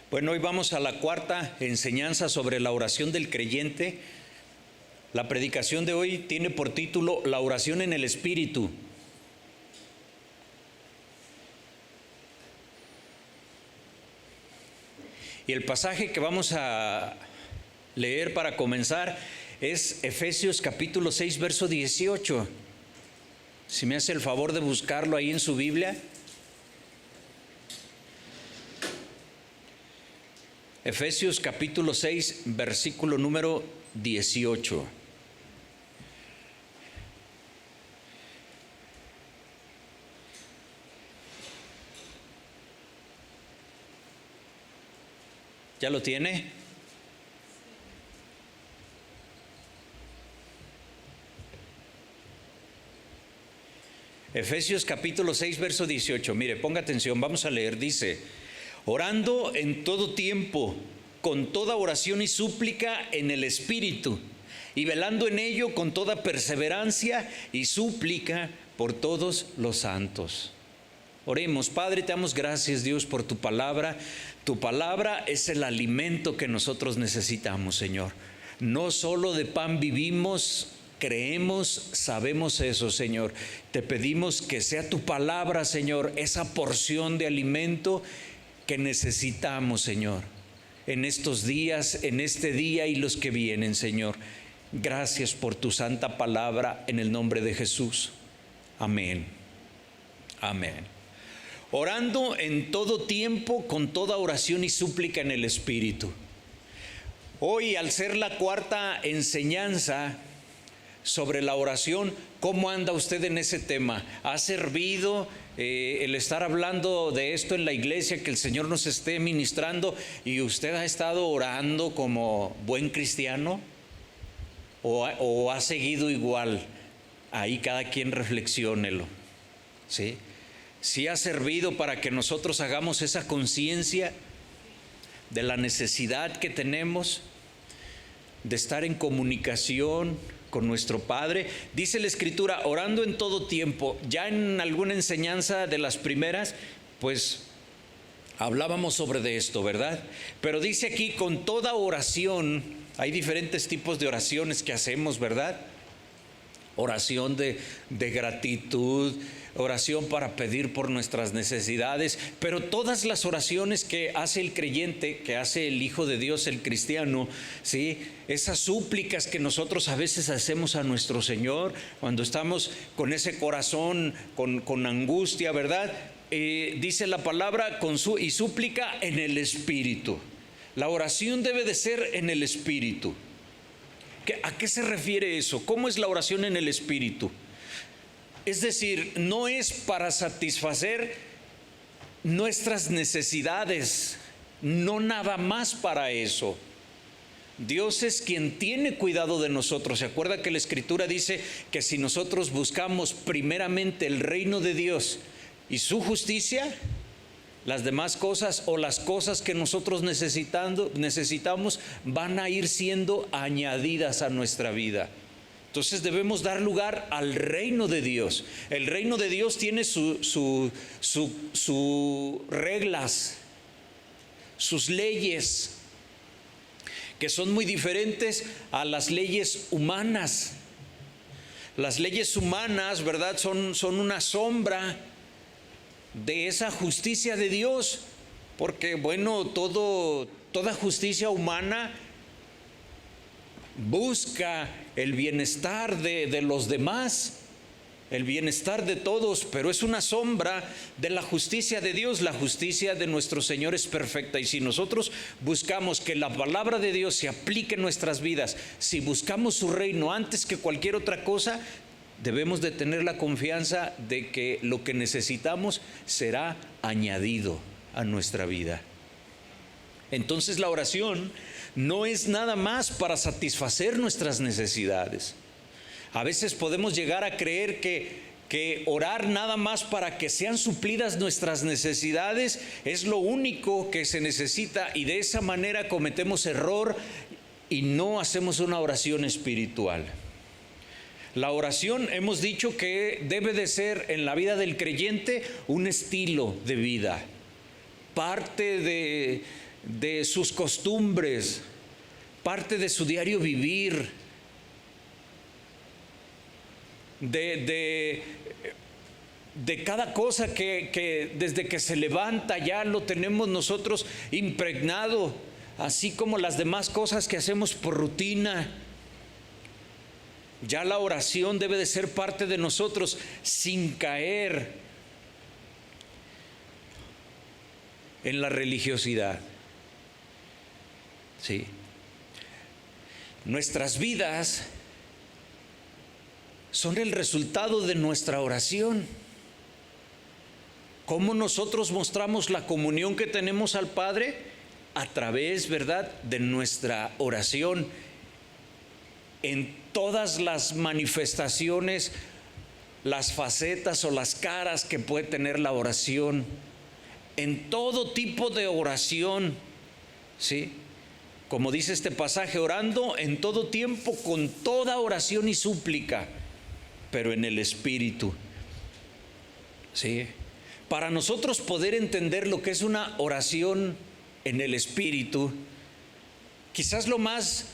Bueno, hoy vamos a la cuarta enseñanza sobre la oración del creyente. La predicación de hoy tiene por título La oración en el Espíritu. Y el pasaje que vamos a leer para comenzar es Efesios capítulo 6, verso 18. Si me hace el favor de buscarlo ahí en su Biblia. Efesios capítulo 6, versículo número 18. ¿Ya lo tiene? Efesios capítulo 6, verso 18. Mire, ponga atención, vamos a leer. Dice: orando en todo tiempo, con toda oración y súplica en el Espíritu, y velando en ello con toda perseverancia y súplica por todos los santos. Oremos. Padre, te damos gracias, Dios, por tu palabra. Tu palabra es el alimento que nosotros necesitamos, Señor. No solo de pan vivimos, creemos, sabemos eso, Señor. Te pedimos que sea tu palabra, Señor, esa porción de alimento que necesitamos, Señor, en estos días, en este día y los que vienen, Señor. Gracias por tu santa palabra, en el nombre de Jesús. Amén. Amén. Orando en todo tiempo, con toda oración y súplica en el Espíritu. Hoy, al ser la cuarta enseñanza sobre la oración, ¿cómo anda usted en ese tema? ¿Ha servido el estar hablando de esto en la iglesia, que el Señor nos esté ministrando, y usted ha estado orando como buen cristiano? ¿O ha seguido igual? Ahí cada quien reflexiónelo, ¿sí? ¿Sí ha servido para que nosotros hagamos esa conciencia de la necesidad que tenemos de estar en comunicación con nuestro Padre? Dice la Escritura, orando en todo tiempo. Ya en alguna enseñanza de las primeras, pues hablábamos sobre de esto, ¿verdad? Pero dice aquí, con toda oración. Hay diferentes tipos de oraciones que hacemos, ¿verdad? Oración de gratitud, oración para pedir por nuestras necesidades, pero todas las oraciones que hace el creyente, que hace el Hijo de Dios, el cristiano, ¿sí? Esas súplicas que nosotros a veces hacemos a nuestro Señor, cuando estamos con ese corazón, con angustia, ¿verdad? Dice la palabra, y súplica en el Espíritu. La oración debe de ser en el Espíritu. ¿A qué se refiere eso? ¿Cómo es la oración en el Espíritu? Es decir, no es para satisfacer nuestras necesidades, no nada más para eso. Dios es quien tiene cuidado de nosotros. ¿Se acuerda que la Escritura dice que si nosotros buscamos primeramente el reino de Dios y su justicia, las demás cosas o las cosas que nosotros necesitamos van a ir siendo añadidas a nuestra vida? Entonces debemos dar lugar al reino de Dios. El reino de Dios tiene sus reglas, sus leyes, que son muy diferentes a las leyes humanas. Las leyes humanas, ¿verdad?, son una sombra de esa justicia de Dios, porque bueno, toda justicia humana busca el bienestar de los demás, el bienestar de todos, pero es una sombra de la justicia de Dios. La justicia de nuestro Señor es perfecta, y si nosotros buscamos que la palabra de Dios se aplique en nuestras vidas, si buscamos su reino antes que cualquier otra cosa, debemos de tener la confianza de que lo que necesitamos será añadido a nuestra vida. Entonces la oración no es nada más para satisfacer nuestras necesidades. A veces podemos llegar a creer que que orar nada más para que sean suplidas nuestras necesidades es lo único que se necesita, y de esa manera cometemos error y no hacemos una oración espiritual. La oración, hemos dicho que debe de ser en la vida del creyente un estilo de vida, parte de sus costumbres, parte de su diario vivir, de cada cosa que desde que se levanta ya lo tenemos nosotros impregnado, así como las demás cosas que hacemos por rutina. Ya la oración debe de ser parte de nosotros sin caer en la religiosidad. Sí. Nuestras vidas son el resultado de nuestra oración. ¿Cómo nosotros mostramos la comunión que tenemos al Padre? A través, ¿verdad?, de nuestra oración. En todas las manifestaciones, las facetas o las caras que puede tener la oración. En todo tipo de oración, ¿sí? Como dice este pasaje, orando en todo tiempo con toda oración y súplica, pero en el Espíritu. ¿Sí? Para nosotros poder entender lo que es una oración en el Espíritu, quizás lo más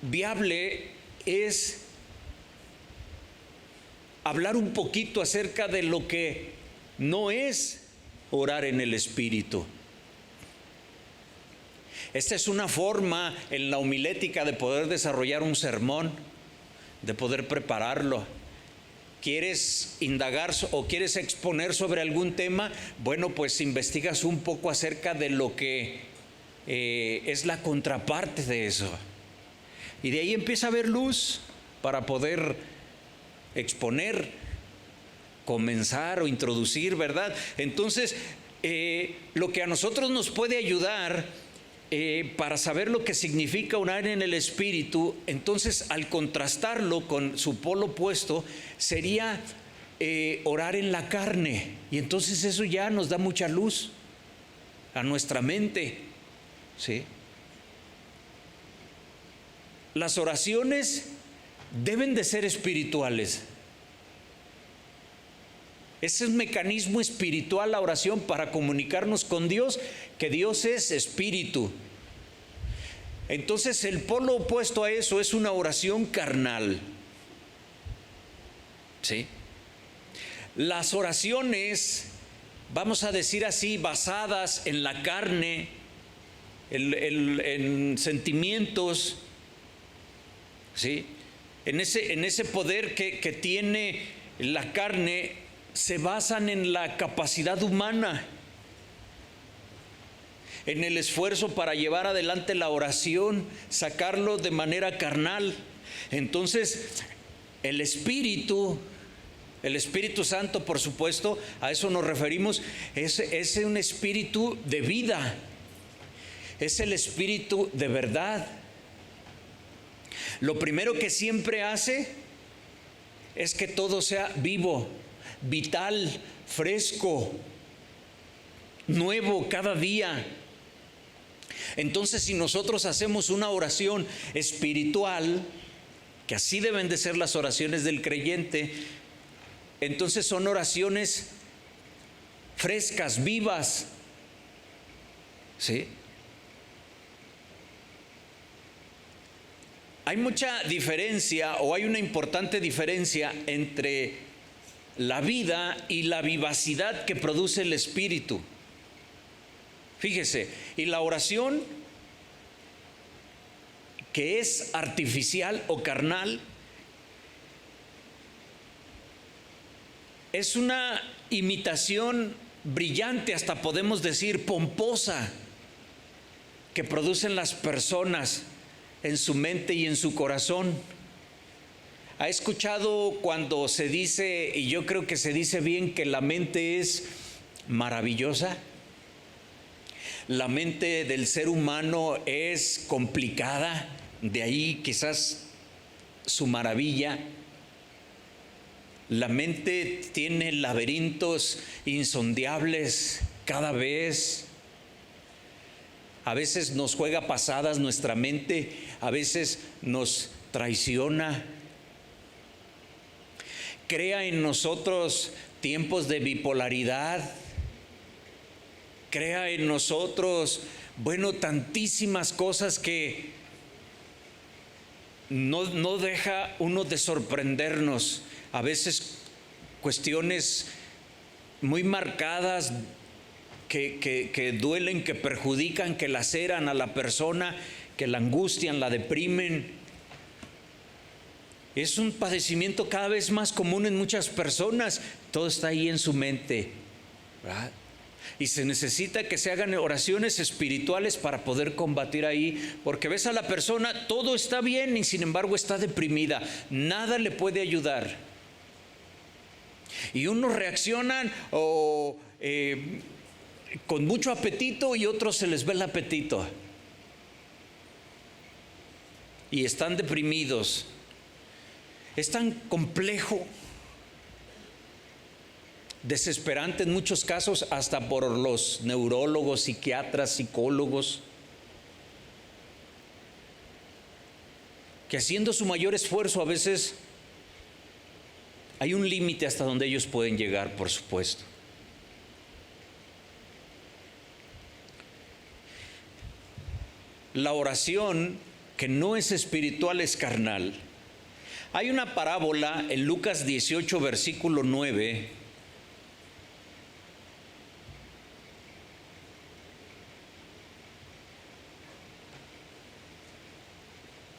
viable es hablar un poquito acerca de lo que no es orar en el Espíritu. Esta es una forma en la homilética de poder desarrollar un sermón, de poder prepararlo. ¿Quieres indagar o quieres exponer sobre algún tema? Bueno, pues investigas un poco acerca de lo que es la contraparte de eso. Y de ahí empieza a haber luz para poder exponer, comenzar o introducir, ¿verdad? Entonces, lo que a nosotros nos puede ayudar para saber lo que significa orar en el Espíritu, entonces al contrastarlo con su polo opuesto, sería orar en la carne. Y entonces eso ya nos da mucha luz a nuestra mente, ¿sí? Las oraciones deben de ser espirituales. Es un mecanismo espiritual la oración para comunicarnos con Dios, que Dios es espíritu. Entonces el polo opuesto a eso es una oración carnal. ¿Sí? Las oraciones, vamos a decir así, basadas en la carne, en sentimientos, ¿sí?, en ese poder que tiene la carne, se basan en la capacidad humana, en el esfuerzo para llevar adelante la oración, sacarlo de manera carnal. Entonces, el Espíritu Santo, por supuesto, a eso nos referimos, es un espíritu de vida, es el espíritu de verdad. Lo primero que siempre hace es que todo sea vivo, vital, fresco, nuevo cada día. Entonces, si nosotros hacemos una oración espiritual, que así deben de ser las oraciones del creyente, entonces son oraciones frescas, vivas, ¿sí? Hay mucha diferencia, o hay una importante diferencia entre la vida y la vivacidad que produce el Espíritu. Fíjese, y la oración que es artificial o carnal es una imitación brillante, hasta podemos decir pomposa, que producen las personas en su mente y en su corazón. ¿Ha escuchado cuando se dice, y yo creo que se dice bien, que la mente es maravillosa? La mente del ser humano es complicada, de ahí quizás su maravilla. La mente tiene laberintos insondables cada vez. A veces nos juega pasadas nuestra mente, a veces nos traiciona. Crea en nosotros tiempos de bipolaridad. Crea en nosotros, tantísimas cosas que no deja uno de sorprendernos. A veces cuestiones muy marcadas que duelen, que perjudican, que laceran a la persona, que la angustian, la deprimen. Es un padecimiento cada vez más común en muchas personas. Todo está ahí en su mente, ¿verdad? Y se necesita que se hagan oraciones espirituales para poder combatir ahí, porque ves a la persona, todo está bien y sin embargo está deprimida, nada le puede ayudar. Y unos reaccionan con mucho apetito y otros se les ve el apetito. Y están deprimidos. Es tan complejo, desesperante en muchos casos, hasta por los neurólogos, psiquiatras, psicólogos, que haciendo su mayor esfuerzo a veces hay un límite hasta donde ellos pueden llegar, por supuesto. La oración que no es espiritual es carnal. Hay una parábola en Lucas 18, versículo 9.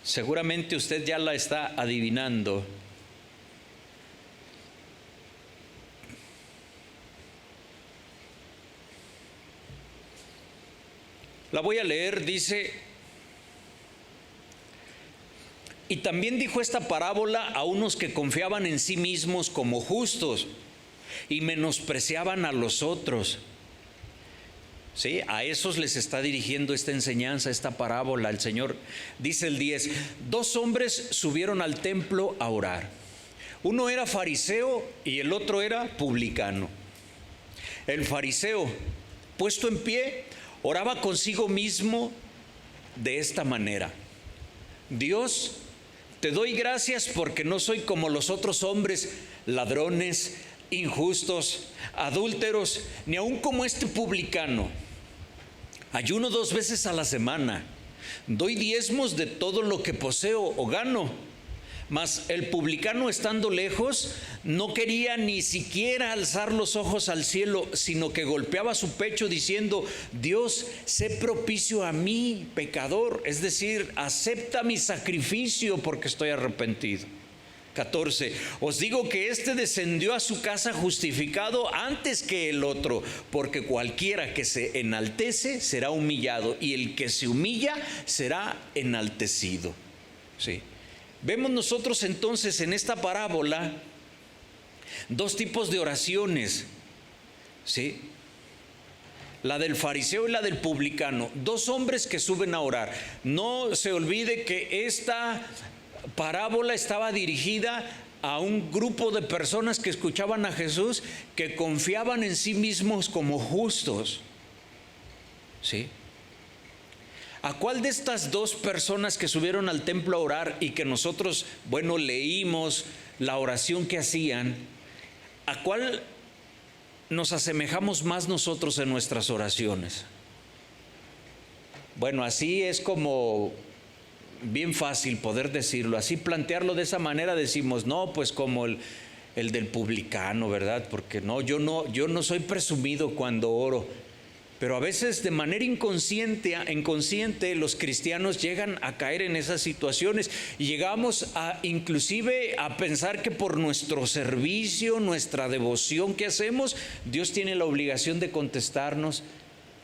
Seguramente usted ya la está adivinando. La voy a leer, dice: y también dijo esta parábola a unos que confiaban en sí mismos como justos y menospreciaban a los otros. Sí, a esos les está dirigiendo esta enseñanza, esta parábola. El Señor dice el 10: 2 hombres subieron al templo a orar. Uno era fariseo y el otro era publicano. El fariseo, puesto en pie, oraba consigo mismo de esta manera: Dios, te doy gracias porque no soy como los otros hombres, ladrones, injustos, adúlteros, ni aun como este publicano. Ayuno 2 veces a la semana, doy diezmos de todo lo que poseo o gano. Mas el publicano, estando lejos, no quería ni siquiera alzar los ojos al cielo, sino que golpeaba su pecho diciendo: Dios, sé propicio a mí, pecador. Es decir, acepta mi sacrificio porque estoy arrepentido. 14. Os digo que éste descendió a su casa justificado antes que el otro, porque cualquiera que se enaltece será humillado, y el que se humilla será enaltecido. Sí. Vemos nosotros entonces en esta parábola 2 tipos de oraciones, ¿sí? La del fariseo y la del publicano. 2 hombres que suben a orar. No se olvide que esta parábola estaba dirigida a un grupo de personas que escuchaban a Jesús, que confiaban en sí mismos como justos, ¿sí? ¿A cuál de estas 2 personas que subieron al templo a orar y que nosotros, leímos la oración que hacían, a cuál nos asemejamos más nosotros en nuestras oraciones? Así es como bien fácil poder decirlo, así plantearlo de esa manera. Decimos, no, pues como el del publicano, ¿verdad? Porque yo no soy presumido cuando oro. Pero a veces de manera inconsciente los cristianos llegan a caer en esas situaciones y llegamos inclusive a pensar que por nuestro servicio, nuestra devoción que hacemos, Dios tiene la obligación de contestarnos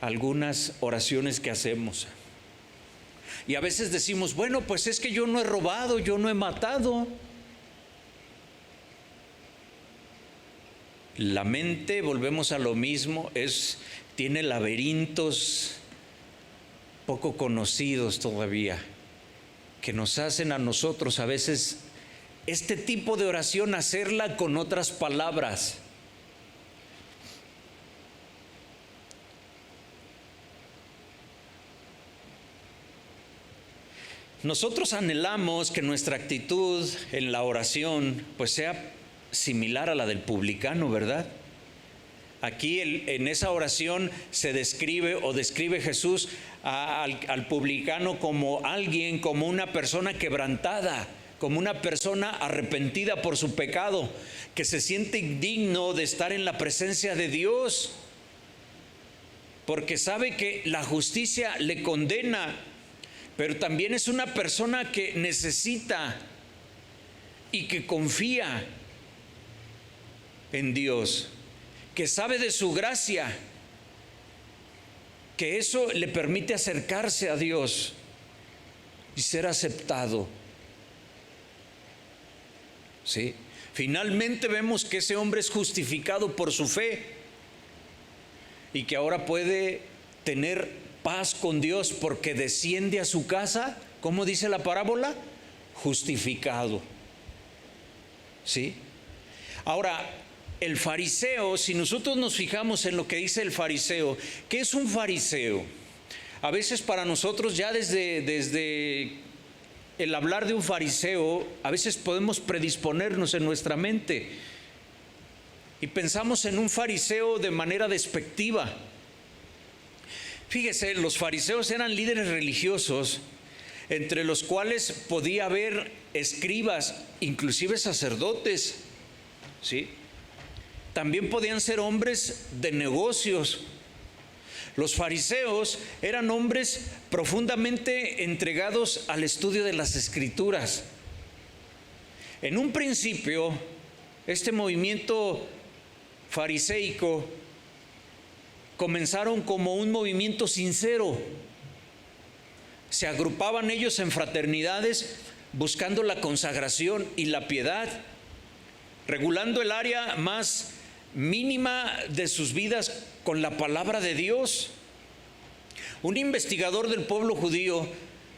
algunas oraciones que hacemos. Y a veces decimos, pues es que yo no he robado, yo no he matado. La mente, volvemos a lo mismo, tiene laberintos poco conocidos todavía, que nos hacen a nosotros a veces este tipo de oración hacerla con otras palabras. Nosotros anhelamos que nuestra actitud en la oración pues sea similar a la del publicano, ¿verdad? Aquí en esa oración se describe Jesús al publicano como alguien, como una persona quebrantada, como una persona arrepentida por su pecado, que se siente indigno de estar en la presencia de Dios, porque sabe que la justicia le condena, pero también es una persona que necesita y que confía en Dios, que sabe de su gracia, que eso le permite acercarse a Dios y ser aceptado. ¿Sí? Finalmente vemos que ese hombre es justificado por su fe y que ahora puede tener paz con Dios porque desciende a su casa, ¿cómo dice la parábola? Justificado. ¿Sí? Ahora, el fariseo, si nosotros nos fijamos en lo que dice el fariseo, ¿qué es un fariseo? A veces para nosotros ya desde el hablar de un fariseo, a veces podemos predisponernos en nuestra mente y pensamos en un fariseo de manera despectiva. Fíjese, los fariseos eran líderes religiosos, entre los cuales podía haber escribas, inclusive sacerdotes, ¿sí? También podían ser hombres de negocios. Los fariseos eran hombres profundamente entregados al estudio de las Escrituras. En un principio, este movimiento fariseico comenzaron como un movimiento sincero. Se agrupaban ellos en fraternidades buscando la consagración y la piedad, regulando el área más mínima de sus vidas con la palabra de Dios. Un investigador del pueblo judío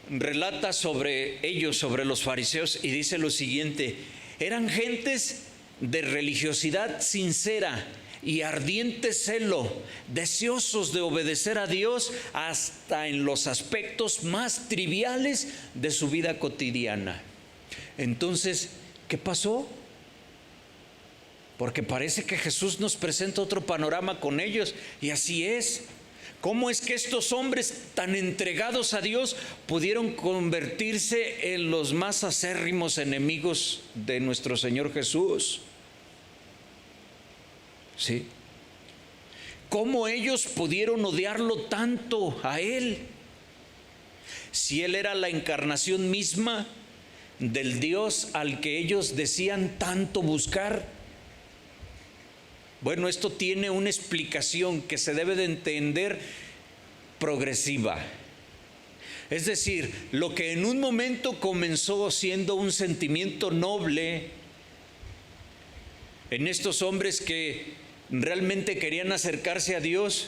relata sobre ellos, sobre los fariseos, y dice lo siguiente: eran gentes de religiosidad sincera y ardiente celo, deseosos de obedecer a Dios hasta en los aspectos más triviales de su vida cotidiana. Entonces, ¿qué pasó? Porque parece que Jesús nos presenta otro panorama con ellos, y así es. ¿Cómo es que estos hombres tan entregados a Dios pudieron convertirse en los más acérrimos enemigos de nuestro Señor Jesús? ¿Sí? ¿Cómo ellos pudieron odiarlo tanto a Él? Si Él era la encarnación misma del Dios al que ellos decían tanto buscar. Bueno, esto tiene una explicación que se debe de entender progresiva. Es decir, lo que en un momento comenzó siendo un sentimiento noble en estos hombres que realmente querían acercarse a Dios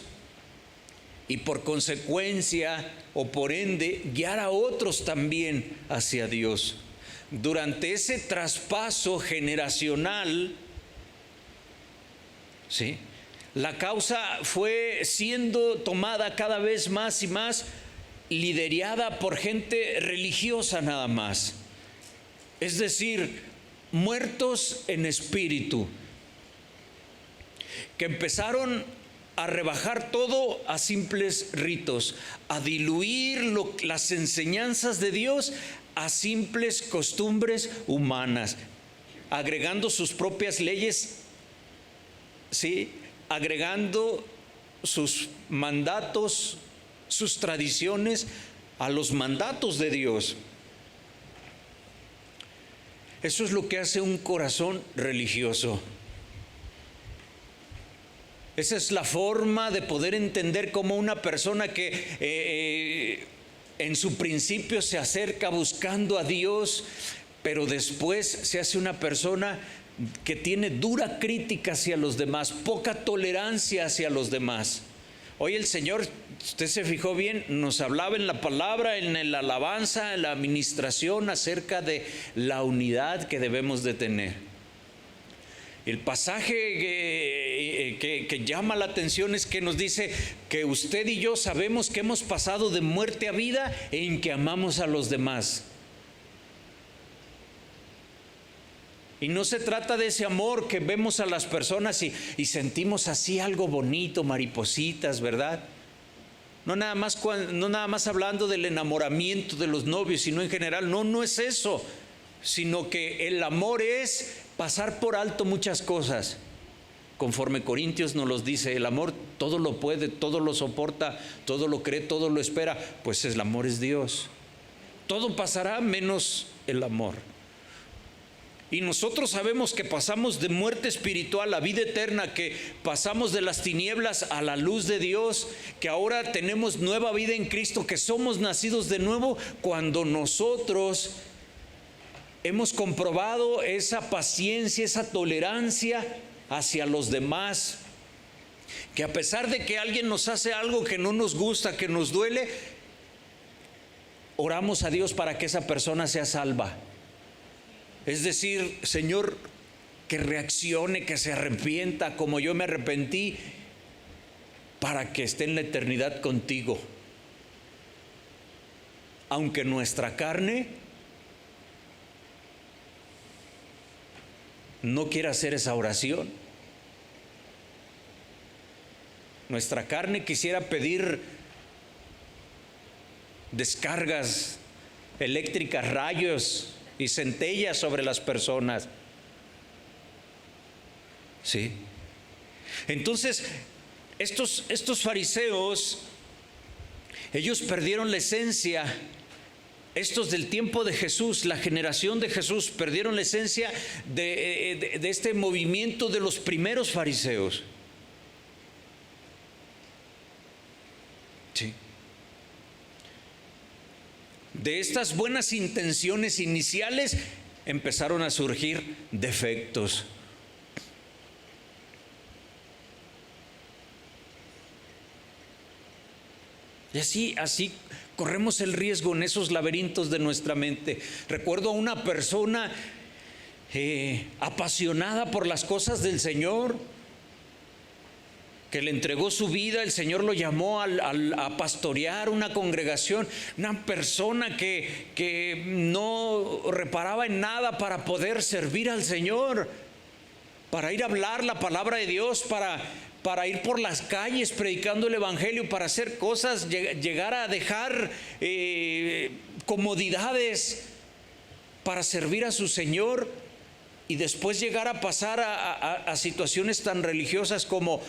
y por consecuencia o por ende guiar a otros también hacia Dios. Durante ese traspaso generacional, ¿sí?, la causa fue siendo tomada cada vez más y más, liderada por gente religiosa nada más. Es decir, muertos en espíritu, que empezaron a rebajar todo a simples ritos, a diluir las enseñanzas de Dios a simples costumbres humanas, agregando sus propias leyes, ¿sí?, agregando sus mandatos, sus tradiciones a los mandatos de Dios. Eso es lo que hace un corazón religioso. Esa es la forma de poder entender cómo una persona que en su principio se acerca buscando a Dios, pero después se hace una persona que tiene dura crítica hacia los demás, poca tolerancia hacia los demás. Hoy el Señor, usted se fijó bien, nos hablaba en la palabra, en la alabanza, en la administración acerca de la unidad que debemos de tener. El pasaje que llama la atención es que nos dice que usted y yo sabemos que hemos pasado de muerte a vida en que amamos a los demás. Y no se trata de ese amor que vemos a las personas y sentimos así algo bonito, maripositas, ¿verdad? No nada más hablando del enamoramiento de los novios, sino en general. No es eso, sino que el amor es pasar por alto muchas cosas. Conforme Corintios nos los dice, el amor todo lo puede, todo lo soporta, todo lo cree, todo lo espera. Pues el amor es Dios. Todo pasará menos el amor. Y nosotros sabemos que pasamos de muerte espiritual a vida eterna, que pasamos de las tinieblas a la luz de Dios, que ahora tenemos nueva vida en Cristo, que somos nacidos de nuevo cuando nosotros hemos comprobado esa paciencia, esa tolerancia hacia los demás, que a pesar de que alguien nos hace algo que no nos gusta, que nos duele, oramos a Dios para que esa persona sea salva. Es decir, Señor, que reaccione, que se arrepienta como yo me arrepentí, para que esté en la eternidad contigo. Aunque nuestra carne no quiera hacer esa oración. Nuestra carne quisiera pedir descargas eléctricas, rayos y centellas sobre las personas. ¿Sí? Entonces, estos fariseos, ellos perdieron la esencia. Estos del tiempo de Jesús, la generación de Jesús, perdieron la esencia de este movimiento de los primeros fariseos. Sí. De estas buenas intenciones iniciales empezaron a surgir defectos. Y así corremos el riesgo en esos laberintos de nuestra mente. Recuerdo a una persona apasionada por las cosas del Señor, que le entregó su vida. El Señor lo llamó a pastorear una congregación, una persona que no reparaba en nada para poder servir al Señor, para ir a hablar la palabra de Dios, para ir por las calles predicando el evangelio, para hacer cosas, llegar a dejar comodidades para servir a su Señor, y después llegar a pasar a situaciones tan religiosas como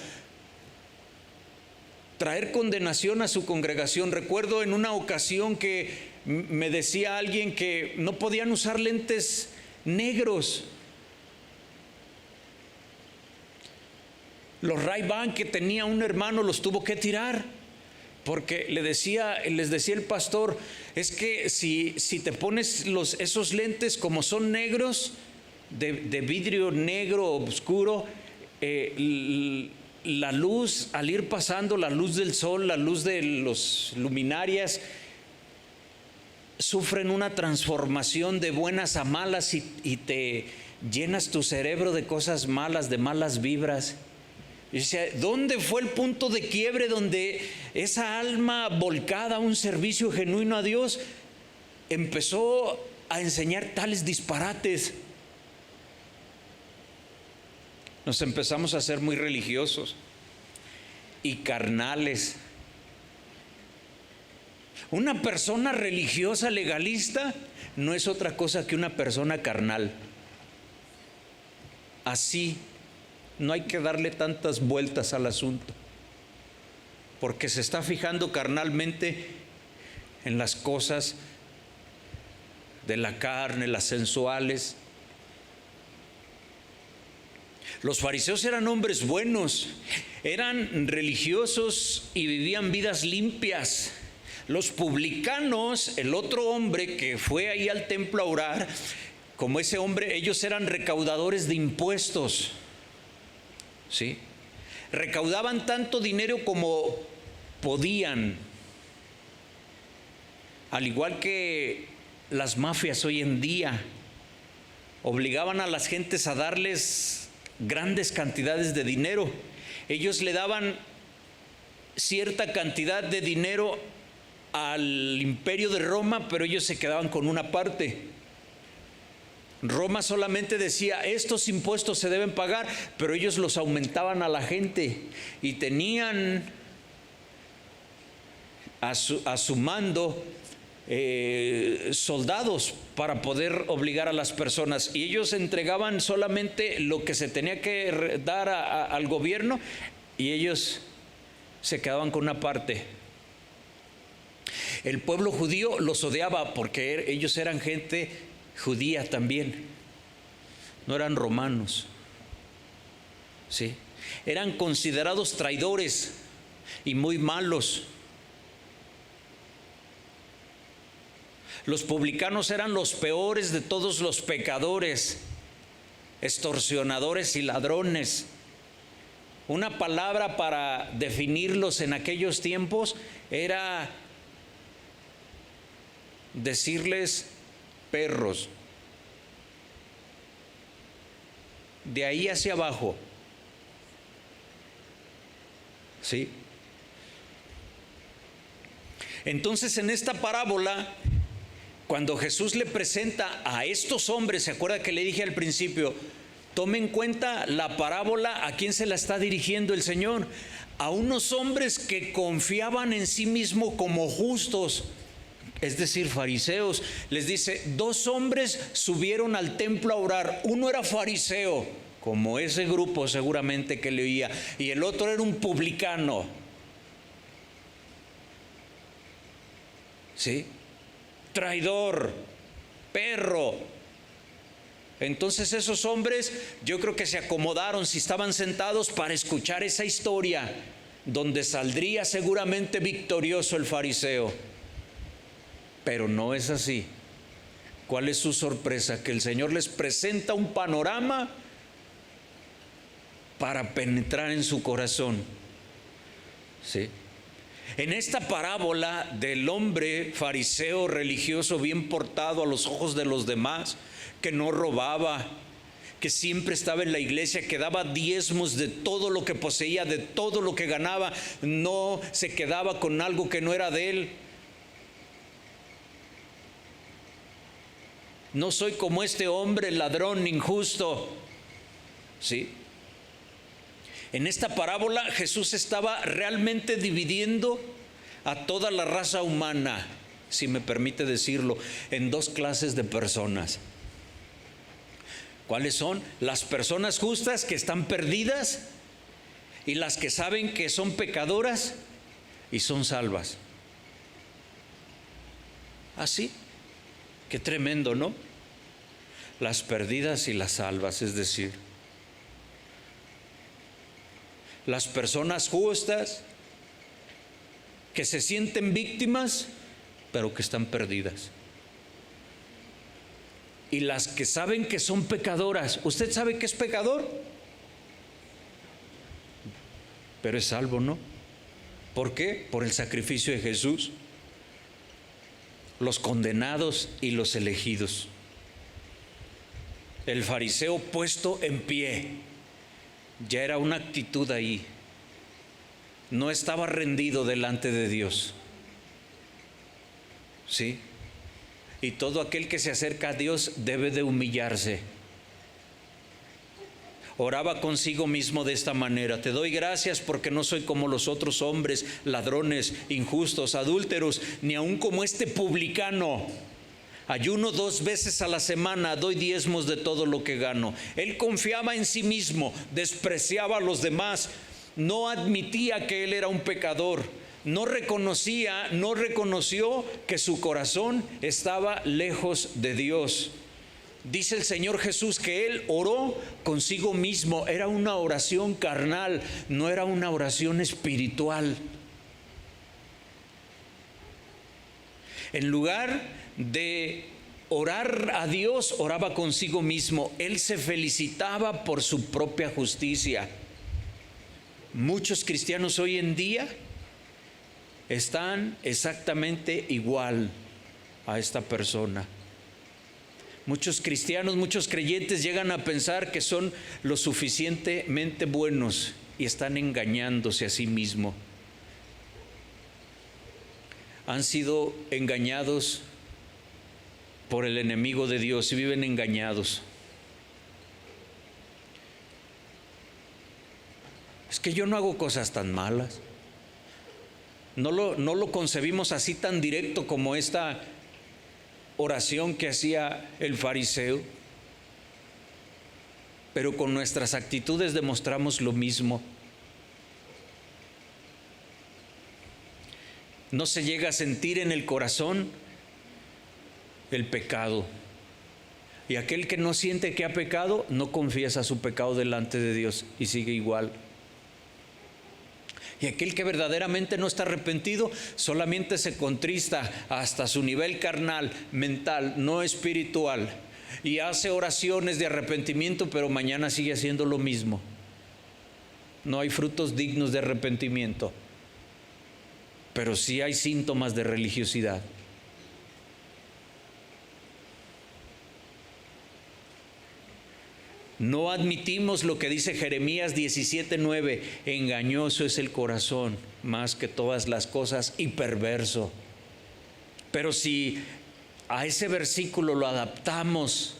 traer condenación a su congregación. Recuerdo en una ocasión que me decía alguien que no podían usar lentes negros. Los Ray-Ban que tenía un hermano los tuvo que tirar, porque les decía el pastor, es que si te pones esos lentes como son negros, de vidrio negro oscuro, la luz, al ir pasando, la luz del sol, la luz de los luminarias, sufren una transformación de buenas a malas y te llenas tu cerebro de cosas malas, de malas vibras. Y dice, ¿dónde fue el punto de quiebre donde esa alma volcada a un servicio genuino a Dios empezó a enseñar tales disparates? Nos empezamos a ser muy religiosos y carnales. Una persona religiosa, legalista, no es otra cosa que una persona carnal. Así, no hay que darle tantas vueltas al asunto, porque se está fijando carnalmente en las cosas de la carne, las sensuales. Los fariseos eran hombres buenos, eran religiosos y vivían vidas limpias. Los publicanos, el otro hombre que fue ahí al templo a orar, como ese hombre, ellos eran recaudadores de impuestos. ¿Sí? Recaudaban tanto dinero como podían, al igual que las mafias hoy en día, obligaban a las gentes a darles grandes cantidades de dinero. Ellos le daban cierta cantidad de dinero al imperio de Roma, pero ellos se quedaban con una parte. Roma solamente decía, estos impuestos se deben pagar, pero ellos los aumentaban a la gente y tenían a su mando soldados para poder obligar a las personas, y ellos entregaban solamente lo que se tenía que dar al gobierno, y ellos se quedaban con una parte. El pueblo judío los odiaba porque ellos eran gente judía también, no eran romanos, ¿sí? Eran considerados traidores y muy malos. Los publicanos eran los peores de todos los pecadores, extorsionadores y ladrones. Una palabra para definirlos en aquellos tiempos era decirles perros. De ahí hacia abajo, ¿sí? Entonces, en esta parábola, cuando Jesús le presenta a estos hombres, ¿se acuerda que le dije al principio? Tome en cuenta la parábola, ¿a quién se la está dirigiendo el Señor? A unos hombres que confiaban en sí mismos como justos, es decir, fariseos. Les dice, 2 hombres subieron al templo a orar. Uno era fariseo, como ese grupo seguramente que le oía, y el otro era un publicano. ¿Sí? Traidor, perro. Entonces esos hombres, yo creo que se acomodaron, si estaban sentados, para escuchar esa historia, donde saldría seguramente victorioso el fariseo. Pero no es así. ¿Cuál es su sorpresa? Que el Señor les presenta un panorama para penetrar en su corazón. ¿Sí? En esta parábola del hombre fariseo religioso bien portado a los ojos de los demás, que no robaba, que siempre estaba en la iglesia, que daba diezmos de todo lo que poseía, de todo lo que ganaba, no se quedaba con algo que no era de él. No soy como este hombre ladrón injusto. ¿Sí? En esta parábola Jesús estaba realmente dividiendo a toda la raza humana, si me permite decirlo, en 2 clases de personas. ¿Cuáles son? Las personas justas que están perdidas y las que saben que son pecadoras y son salvas. Así, qué tremendo, ¿no? Las perdidas y las salvas, es decir, las personas justas que se sienten víctimas, pero que están perdidas. Y las que saben que son pecadoras. ¿Usted sabe que es pecador? Pero es salvo, ¿no? ¿Por qué? Por el sacrificio de Jesús. Los condenados y los elegidos. El fariseo puesto en pie, ya era una actitud ahí. No estaba rendido delante de Dios. ¿Sí? Y todo aquel que se acerca a Dios debe de humillarse. Oraba consigo mismo de esta manera: te doy gracias porque no soy como los otros hombres, ladrones, injustos, adúlteros, ni aun como este publicano. Ayuno 2 veces a la semana, doy diezmos de todo lo que gano. Él confiaba en sí mismo, despreciaba a los demás, no admitía que él era un pecador, no reconoció que su corazón estaba lejos de Dios. Dice el Señor Jesús que él oró consigo mismo, era una oración carnal, no era una oración espiritual. En lugar de orar a Dios, oraba consigo mismo. Él se felicitaba por su propia justicia. Muchos cristianos hoy en día están exactamente igual a esta persona. Muchos cristianos, muchos creyentes llegan a pensar que son lo suficientemente buenos y están engañándose a sí mismos. Han sido engañados por el enemigo de Dios y viven engañados. Es que yo no hago cosas tan malas. No lo concebimos así tan directo como esta oración que hacía el fariseo, pero con nuestras actitudes demostramos lo mismo. No se llega a sentir en el corazón el pecado. Y aquel que no siente que ha pecado, no confiesa su pecado delante de Dios y sigue igual. Y aquel que verdaderamente no está arrepentido, solamente se contrista hasta su nivel carnal, mental, no espiritual, y hace oraciones de arrepentimiento, pero mañana sigue haciendo lo mismo. No hay frutos dignos de arrepentimiento, pero sí hay síntomas de religiosidad. No admitimos lo que dice Jeremías 17:9, engañoso es el corazón más que todas las cosas y perverso. Pero si a ese versículo lo adaptamos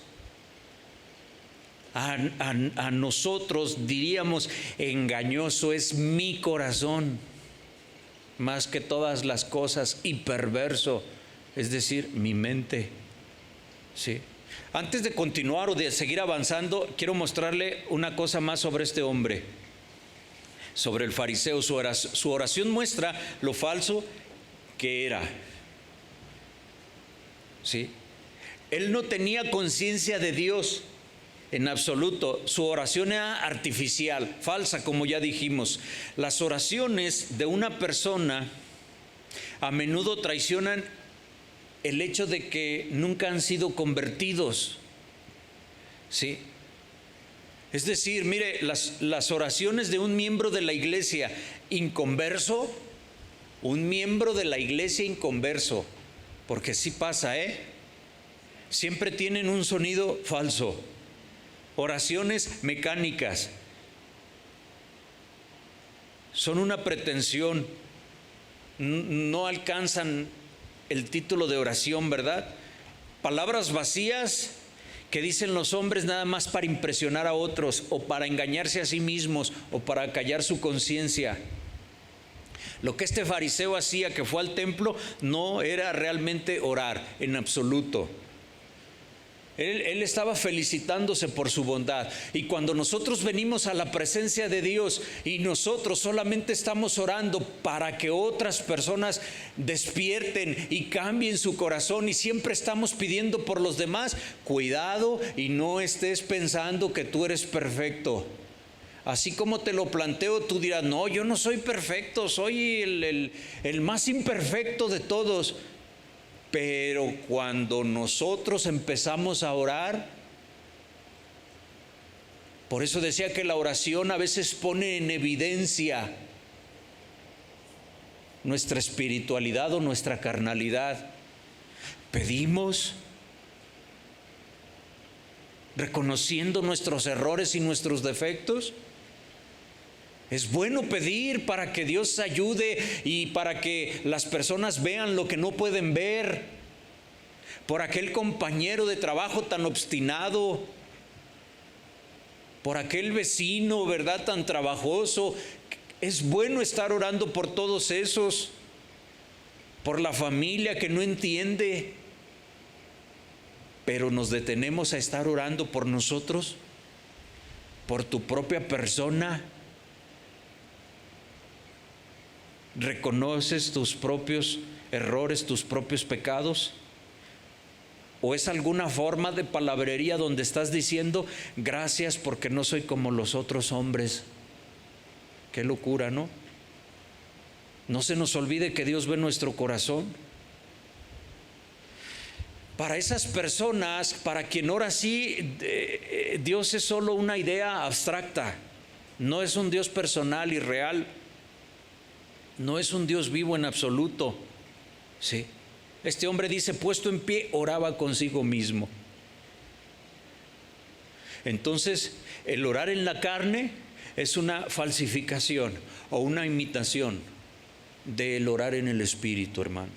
a nosotros, diríamos, engañoso es mi corazón más que todas las cosas y perverso, es decir, mi mente. ¿Sí? Antes de continuar o de seguir avanzando, quiero mostrarle una cosa más sobre este hombre, sobre el fariseo. Su oración muestra lo falso que era. ¿Sí? Él no tenía conciencia de Dios en absoluto. Su oración era artificial, falsa, como ya dijimos. Las oraciones de una persona a menudo traicionan el hecho de que nunca han sido convertidos. ¿Sí? Es decir, mire, las oraciones de un miembro de la iglesia inconverso, porque sí pasa, siempre tienen un sonido falso. Oraciones mecánicas. Son una pretensión. No alcanzan el título de oración, ¿verdad? Palabras vacías que dicen los hombres nada más para impresionar a otros o para engañarse a sí mismos o para callar su conciencia. Lo que este fariseo hacía, que fue al templo, no era realmente orar en absoluto. Él estaba felicitándose por su bondad. Y cuando nosotros venimos a la presencia de Dios y nosotros solamente estamos orando para que otras personas despierten y cambien su corazón y siempre estamos pidiendo por los demás, cuidado y no estés pensando que tú eres perfecto. Así como te lo planteo, tú dirás, no, yo no soy perfecto, soy el más imperfecto de todos. Pero cuando nosotros empezamos a orar, por eso decía que la oración a veces pone en evidencia nuestra espiritualidad o nuestra carnalidad. Pedimos reconociendo nuestros errores y nuestros defectos. Es bueno pedir para que Dios ayude y para que las personas vean lo que no pueden ver. Por aquel compañero de trabajo tan obstinado, por aquel vecino, ¿verdad?, tan trabajoso. Es bueno estar orando por todos esos, por la familia que no entiende. Pero nos detenemos a estar orando por nosotros, por tu propia persona. ¿Reconoces tus propios errores, tus propios pecados? ¿O es alguna forma de palabrería donde estás diciendo gracias porque no soy como los otros hombres? Qué locura, ¿no? No se nos olvide que Dios ve nuestro corazón. Para esas personas, para quien ora así, Dios es solo una idea abstracta, no es un Dios personal y real. no es un Dios vivo en absoluto. ¿Sí? Este hombre dice, puesto en pie, oraba consigo mismo. Entonces, el orar en la carne es una falsificación o una imitación del orar en el Espíritu, hermano.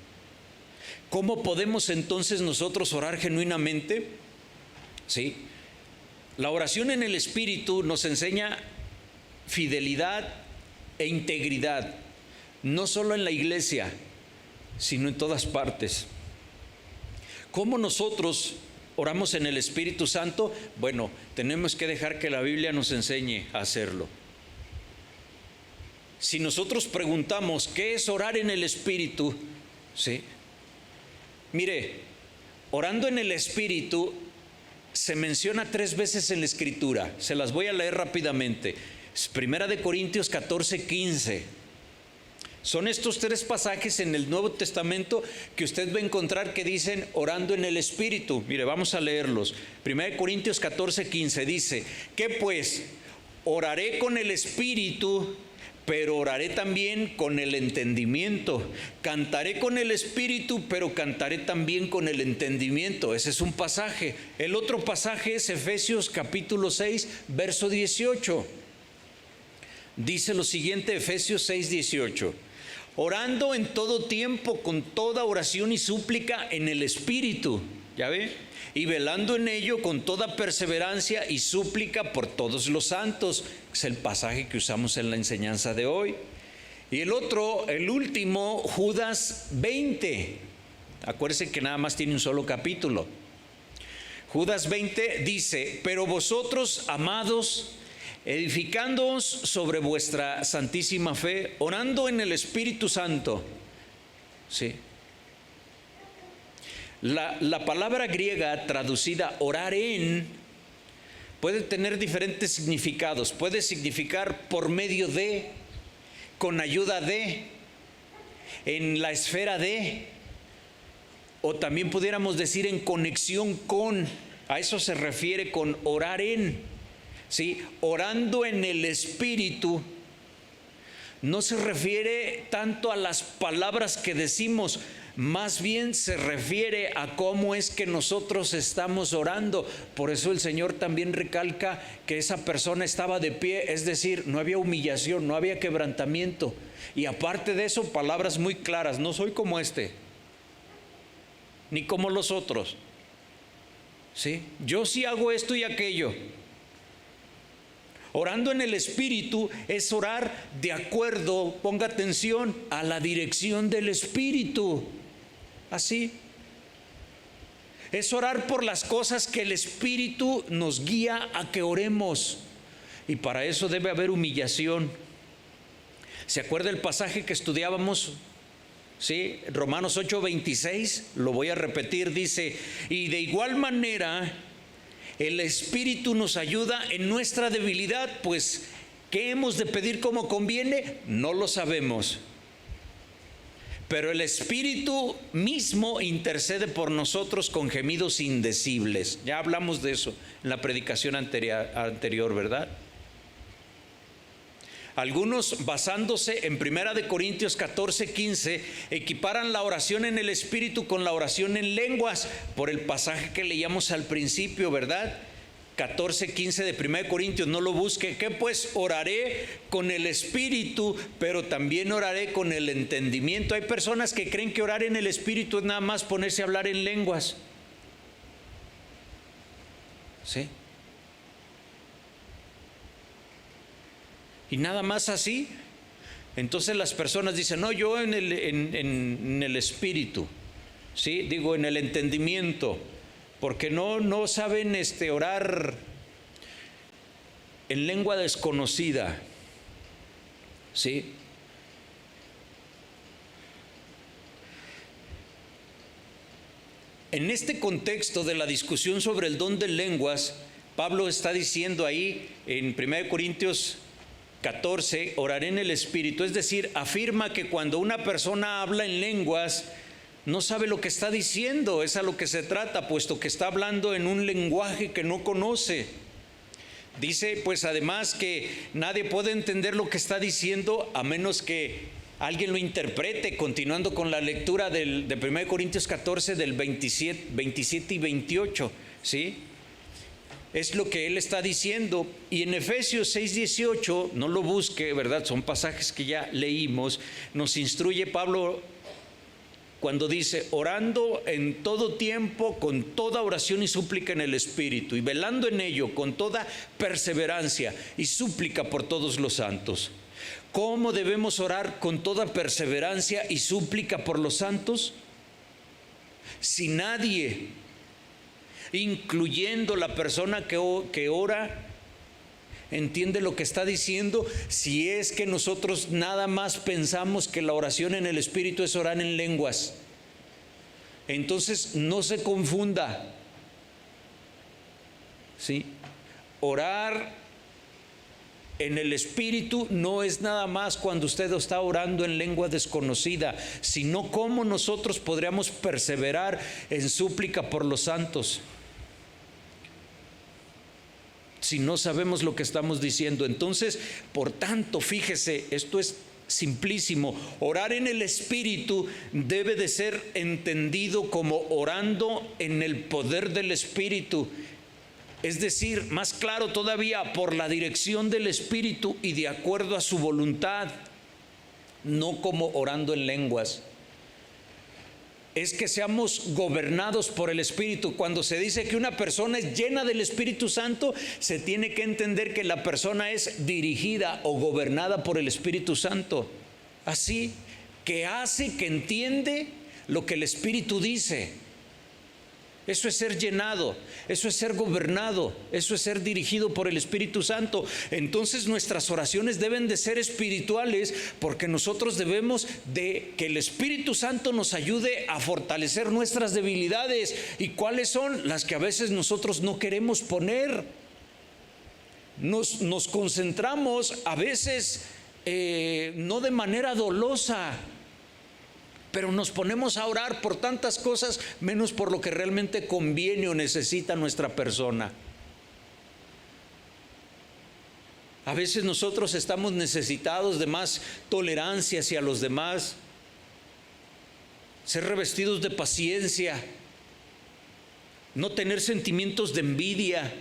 ¿Cómo podemos entonces nosotros orar genuinamente? ¿Sí? La oración en el Espíritu nos enseña fidelidad e integridad, no solo en la iglesia, sino en todas partes. ¿Cómo nosotros oramos en el Espíritu Santo? Bueno, tenemos que dejar que la Biblia nos enseñe a hacerlo. Si nosotros preguntamos ¿qué es orar en el Espíritu? ¿Sí? Mire, orando en el Espíritu se menciona 3 veces en la Escritura. Se las voy a leer rápidamente. Primera de Corintios 14:15. Son estos 3 pasajes en el Nuevo Testamento que usted va a encontrar que dicen orando en el Espíritu. Mire, vamos a leerlos. Primera de Corintios 14:15 dice: ¿qué pues? Oraré con el Espíritu, pero oraré también con el entendimiento. Cantaré con el Espíritu, pero cantaré también con el entendimiento. Ese es un pasaje. El otro pasaje es Efesios capítulo 6, verso 18. Dice lo siguiente, Efesios 6, 18. Orando en todo tiempo con toda oración y súplica en el Espíritu. ¿Ya ve? Y velando en ello con toda perseverancia y súplica por todos los santos. Es el pasaje que usamos en la enseñanza de hoy. Y el otro, el último, Judas 20. Acuérdense que nada más tiene un solo capítulo. Judas 20 dice: pero vosotros, amados, edificándoos sobre vuestra santísima fe, orando en el Espíritu Santo. ¿Sí? La palabra griega traducida orar en puede tener diferentes significados. Puede significar por medio de, con ayuda de, en la esfera de, o también pudiéramos decir en conexión con. A eso se refiere con orar en. ¿Sí? Orando en el Espíritu no se refiere tanto a las palabras que decimos, más bien se refiere a cómo es que nosotros estamos orando. Por eso el Señor también recalca que esa persona estaba de pie, es decir, no había humillación, no había quebrantamiento. Y aparte de eso, palabras muy claras: no soy como este, ni como los otros. ¿Sí? Yo sí hago esto y aquello. Orando en el Espíritu es orar de acuerdo, ponga atención, a la dirección del Espíritu. Así. Es orar por las cosas que el Espíritu nos guía a que oremos. Y para eso debe haber humillación. ¿Se acuerda el pasaje que estudiábamos? ¿Sí? Romanos 8:26, lo voy a repetir, dice: y de igual manera el Espíritu nos ayuda en nuestra debilidad, pues ¿qué hemos de pedir como conviene? No lo sabemos. Pero el Espíritu mismo intercede por nosotros con gemidos indecibles. Ya hablamos de eso en la predicación anterior, ¿verdad? Algunos, basándose en 1 de Corintios 14:15, equiparan la oración en el Espíritu con la oración en lenguas, por el pasaje que leíamos al principio, ¿verdad? 14:15 de 1 de Corintios, no lo busque. ¿Qué pues? Oraré con el Espíritu, pero también oraré con el entendimiento. Hay personas que creen que orar en el Espíritu es nada más ponerse a hablar en lenguas. ¿Sí? Y nada más así. Entonces las personas dicen: no, yo en el Espíritu, ¿sí? Digo, en el entendimiento, porque no saben orar en lengua desconocida, ¿sí? En este contexto de la discusión sobre el don de lenguas, Pablo está diciendo ahí en 1 Corintios 14, oraré en el Espíritu, es decir, afirma que cuando una persona habla en lenguas no sabe lo que está diciendo. Es a lo que se trata, puesto que está hablando en un lenguaje que no conoce. Dice pues además que nadie puede entender lo que está diciendo a menos que alguien lo interprete, continuando con la lectura de 1 Corintios 14 del 27 y 28, ¿sí? Es lo que él está diciendo. Y en Efesios 6:18, no lo busque, ¿verdad? Son pasajes que ya leímos. Nos instruye Pablo cuando dice: orando en todo tiempo con toda oración y súplica en el Espíritu, y velando en ello con toda perseverancia y súplica por todos los santos. ¿Cómo debemos orar con toda perseverancia y súplica por los santos? Si nadie, incluyendo la persona que ora, entiende lo que está diciendo, si es que nosotros nada más pensamos que la oración en el Espíritu es orar en lenguas, entonces no se confunda, ¿sí? Orar en el Espíritu no es nada más cuando usted está orando en lengua desconocida, sino cómo nosotros podríamos perseverar en súplica por los santos si no sabemos lo que estamos diciendo. Entonces, por tanto, fíjese, esto es simplísimo. Orar en el Espíritu debe de ser entendido como orando en el poder del Espíritu. Es decir, más claro todavía, por la dirección del Espíritu y de acuerdo a su voluntad, no como orando en lenguas. Es que seamos gobernados por el Espíritu. Cuando se dice que una persona es llena del Espíritu Santo, se tiene que entender que la persona es dirigida o gobernada por el Espíritu Santo. Así que hace, que entiende lo que el Espíritu dice. Eso es ser llenado, eso es ser gobernado, eso es ser dirigido por el Espíritu Santo. Entonces nuestras oraciones deben de ser espirituales, porque nosotros debemos de que el Espíritu Santo nos ayude a fortalecer nuestras debilidades. ¿Y cuáles son? Las que a veces nosotros no queremos poner. Nos concentramos a veces no de manera dolosa, pero nos ponemos a orar por tantas cosas menos por lo que realmente conviene o necesita nuestra persona. A veces nosotros estamos necesitados de más tolerancia hacia los demás, ser revestidos de paciencia, no tener sentimientos de envidia.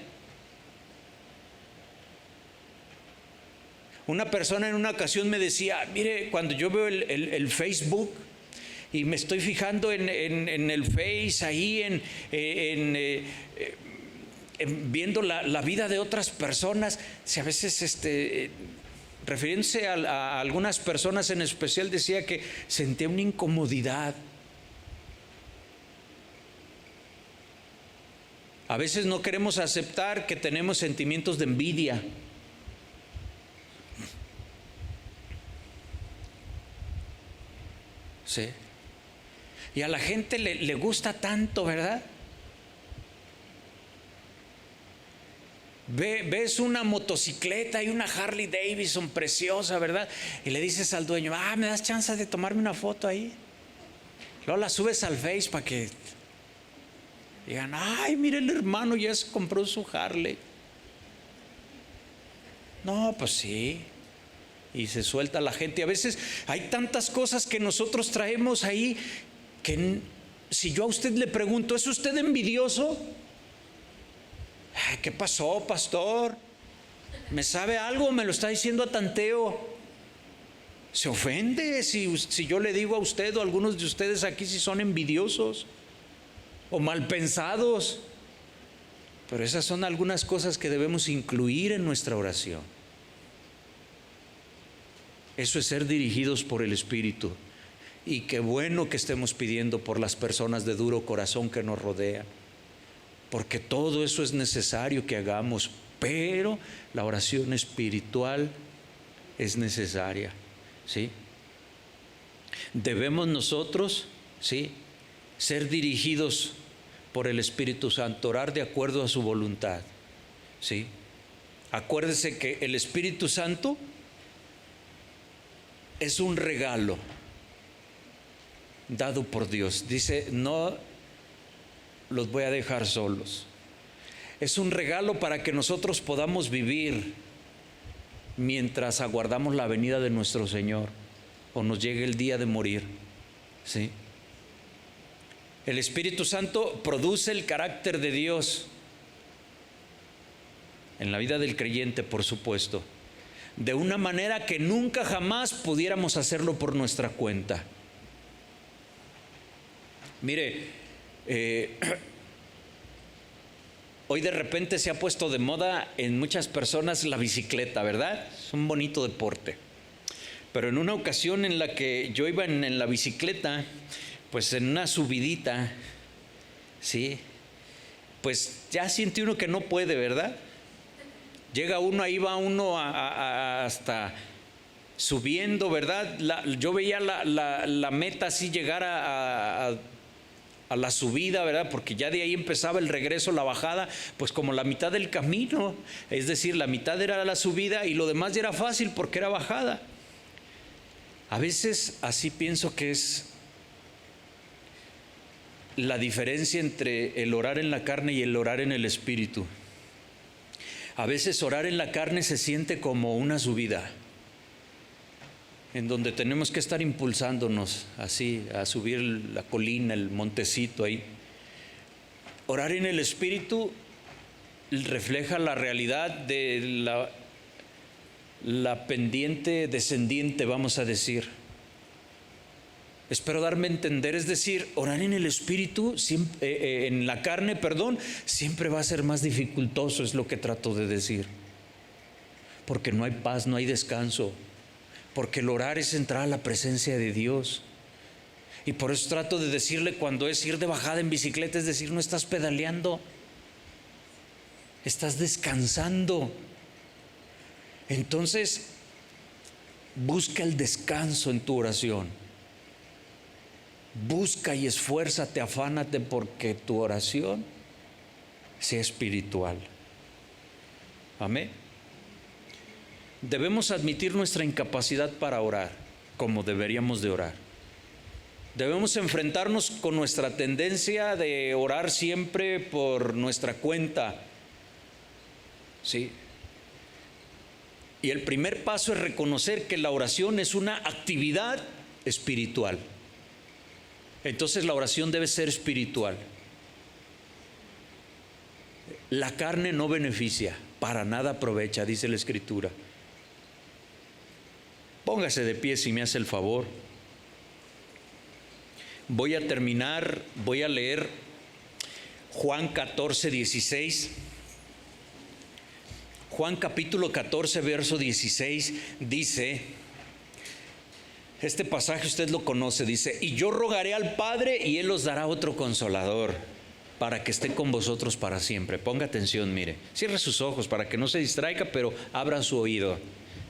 Una persona en una ocasión me decía: mire, cuando yo veo el Facebook y me estoy fijando en el Face, ahí viendo la vida de otras personas, si a veces refiriéndose a algunas personas en especial, decía que sentía una incomodidad. A veces no queremos aceptar que tenemos sentimientos de envidia. Sí. Y a la gente le gusta tanto, ¿verdad? Ves una motocicleta y una Harley Davidson preciosa, ¿verdad? Y le dices al dueño: ¿me das chance de tomarme una foto ahí? Luego la subes al Face para que digan: ay, mire, el hermano ya se compró su Harley. No, pues sí. Y se suelta la gente. A veces hay tantas cosas que nosotros traemos ahí que si yo a usted le pregunto: ¿es usted envidioso? ¿Qué pasó, pastor? ¿Me sabe algo? ¿Me lo está diciendo a tanteo? ¿Se ofende si yo le digo a usted o a algunos de ustedes aquí si son envidiosos o malpensados? Pero esas son algunas cosas que debemos incluir en nuestra oración. Eso es ser dirigidos por el Espíritu. Y qué bueno que estemos pidiendo por las personas de duro corazón que nos rodean, porque todo eso es necesario que hagamos, pero la oración espiritual es necesaria, ¿sí? Debemos nosotros, ¿sí?, ser dirigidos por el Espíritu Santo, orar de acuerdo a su voluntad, ¿sí? Acuérdese que el Espíritu Santo es un regalo dado por Dios. Dice: no los voy a dejar solos. Es un regalo para que nosotros podamos vivir mientras aguardamos la venida de nuestro Señor. o nos llegue el día de morir, ¿sí? El Espíritu Santo produce el carácter de Dios en la vida del creyente, por supuesto, de una manera que nunca jamás pudiéramos hacerlo por nuestra cuenta. Mire, hoy de repente se ha puesto de moda en muchas personas la bicicleta, ¿verdad? Es un bonito deporte. Pero en una ocasión en la que yo iba en la bicicleta, pues en una subidita, ¿sí? Pues ya siente uno que no puede, ¿verdad? Llega uno, ahí va uno hasta subiendo, ¿verdad? Yo veía la meta así llegar a la subida, ¿verdad? Porque ya de ahí empezaba el regreso, la bajada, pues como la mitad del camino. Es decir, la mitad era la subida y lo demás ya era fácil porque era bajada. A veces así pienso que es la diferencia entre el orar en la carne y el orar en el espíritu. A veces orar en la carne se siente como una subida, en donde tenemos que estar impulsándonos así, a subir la colina, el montecito ahí. Orar en el espíritu refleja la realidad de la pendiente descendiente, vamos a decir. Espero darme a entender, es decir, orar en el espíritu, en la carne, perdón, siempre va a ser más dificultoso, es lo que trato de decir. Porque no hay paz, no hay descanso. Porque el orar es entrar a la presencia de Dios. Y por eso trato de decirle cuando es ir de bajada en bicicleta, es decir, no estás pedaleando, estás descansando. Entonces, busca el descanso en tu oración. Busca y esfuérzate, afánate porque tu oración sea espiritual. Amén. Debemos admitir nuestra incapacidad para orar como deberíamos de orar. Debemos enfrentarnos con nuestra tendencia de orar siempre por nuestra cuenta. ¿Sí? Y el primer paso es reconocer que la oración es una actividad espiritual. Entonces la oración debe ser espiritual. La carne no beneficia, para nada aprovecha, dice la Escritura. Póngase de pie si me hace el favor. Voy a terminar, voy a leer Juan 14, 16. Juan capítulo 14, verso 16 dice, este pasaje usted lo conoce, dice, y yo rogaré al Padre y Él os dará otro consolador para que esté con vosotros para siempre. Ponga atención, mire, cierre sus ojos para que no se distraiga, pero abra su oído.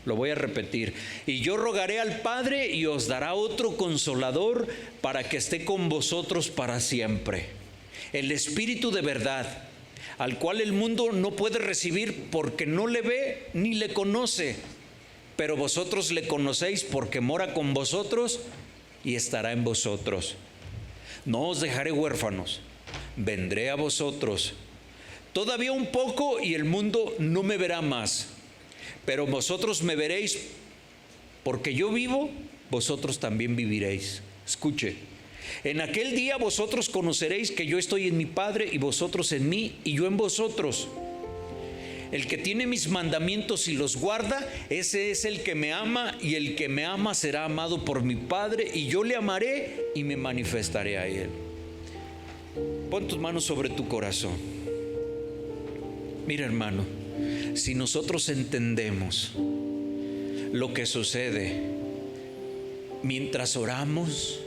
Lo voy a repetir. Y yo rogaré al Padre y os dará otro consolador para que esté con vosotros para siempre. El Espíritu de verdad, al cual el mundo no puede recibir porque no le ve ni le conoce. Pero vosotros le conocéis porque mora con vosotros y estará en vosotros. No os dejaré huérfanos, vendré a vosotros. Todavía un poco y el mundo no me verá más. Pero vosotros me veréis, porque yo vivo, vosotros también viviréis. Escuche, en aquel día vosotros conoceréis que yo estoy en mi Padre y vosotros en mí y yo en vosotros. El que tiene mis mandamientos y los guarda, ese es el que me ama, y el que me ama será amado por mi Padre, y yo le amaré y me manifestaré a él. Pon tus manos sobre tu corazón. Mira, hermano, si nosotros entendemos lo que sucede mientras oramos,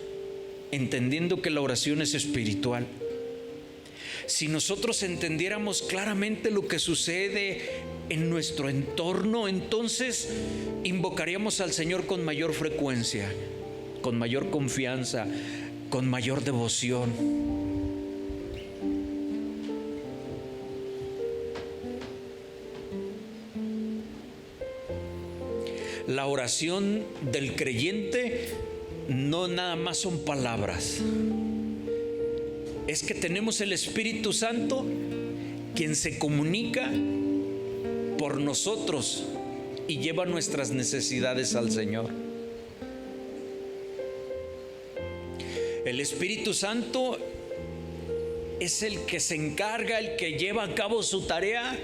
entendiendo que la oración es espiritual, si nosotros entendiéramos claramente lo que sucede en nuestro entorno, entonces invocaríamos al Señor con mayor frecuencia, con mayor confianza, con mayor devoción. La oración del creyente no nada más son palabras. Es que tenemos el Espíritu Santo, quien se comunica por nosotros y lleva nuestras necesidades al Señor. El Espíritu Santo es el que se encarga, el que lleva a cabo su tarea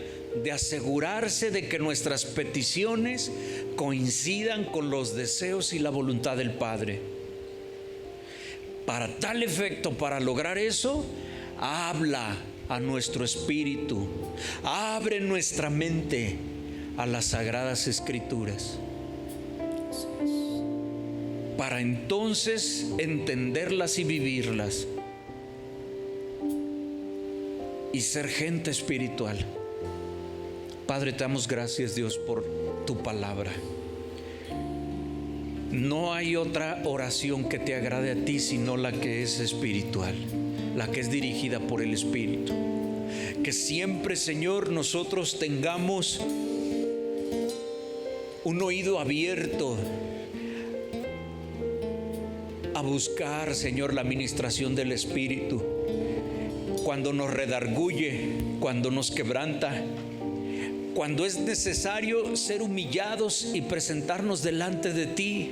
de asegurarse de que nuestras peticiones coincidan con los deseos y la voluntad del Padre. Para tal efecto, para lograr eso, habla a nuestro espíritu, abre nuestra mente a las sagradas escrituras, para entonces entenderlas y vivirlas y ser gente espiritual. Padre, te damos gracias, Dios, por tu palabra. No hay otra oración que te agrade a ti sino la que es espiritual, la que es dirigida por el Espíritu. Que siempre, Señor, nosotros tengamos un oído abierto a buscar, Señor, la ministración del Espíritu. Cuando nos redarguye, cuando nos quebranta, cuando es necesario ser humillados y presentarnos delante de ti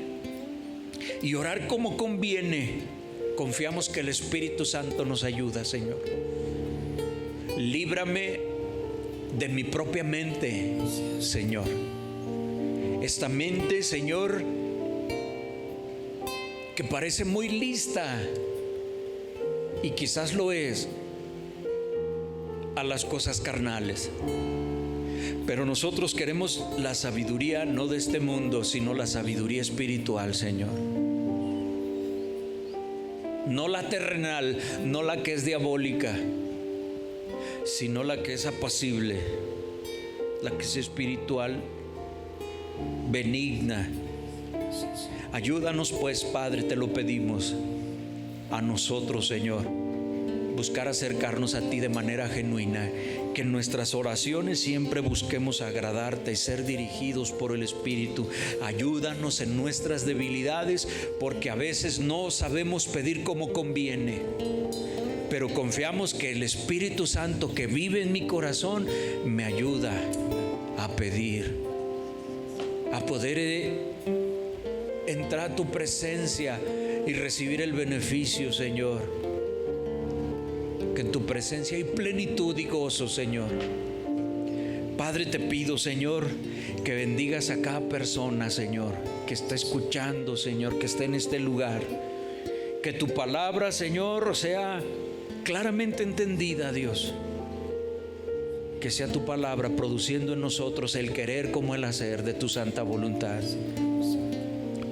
y orar como conviene, confiamos que el Espíritu Santo nos ayuda, Señor. Líbrame de mi propia mente, Señor. Esta mente, Señor, que parece muy lista, y quizás lo es, a las cosas carnales. Pero nosotros queremos la sabiduría no de este mundo, sino la sabiduría espiritual, Señor. No la terrenal, no la que es diabólica, sino la que es apacible, la que es espiritual, benigna. Ayúdanos pues, Padre, te lo pedimos, a nosotros, Señor, buscar acercarnos a ti de manera genuina, que en nuestras oraciones siempre busquemos agradarte y ser dirigidos por el Espíritu. Ayúdanos en nuestras debilidades, porque a veces no sabemos pedir como conviene, pero confiamos que el Espíritu Santo que vive en mi corazón me ayuda a pedir, a poder entrar a tu presencia y recibir el beneficio, Señor. Que en tu presencia hay plenitud y gozo, Señor. Padre, te pido, Señor, que bendigas a cada persona, Señor, que está escuchando, Señor, que está en este lugar. Que tu palabra, Señor, sea claramente entendida, Dios. Que sea tu palabra produciendo en nosotros el querer como el hacer de tu santa voluntad.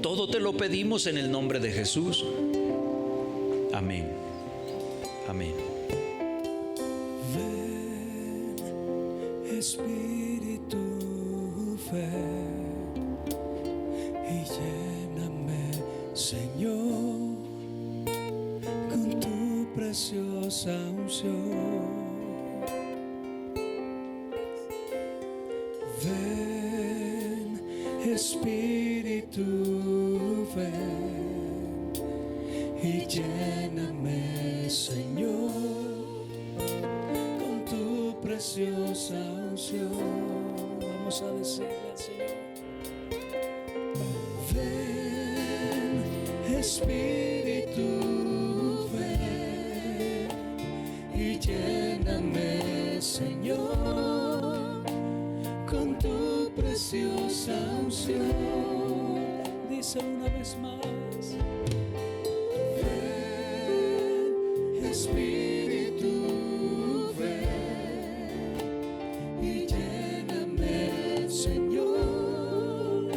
Todo te lo pedimos en el nombre de Jesús. Amén. Amén. Ven, Espíritu, ven y lléname, Señor, con tu preciosa unción. Ven, Espíritu, ven y lléname, Señor, con tu preciosa unción. Vamos a decirle al Señor: ven, Espíritu, ven y lléname, Señor, con tu preciosa unción. Dice una vez más: ven, Espíritu, ven y lléname, Señor,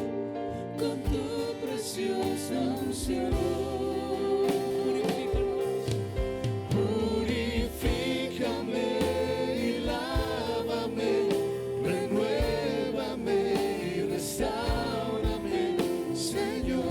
con tu preciosa unción. Purifícame y lávame, renuévame y restáurame, Señor.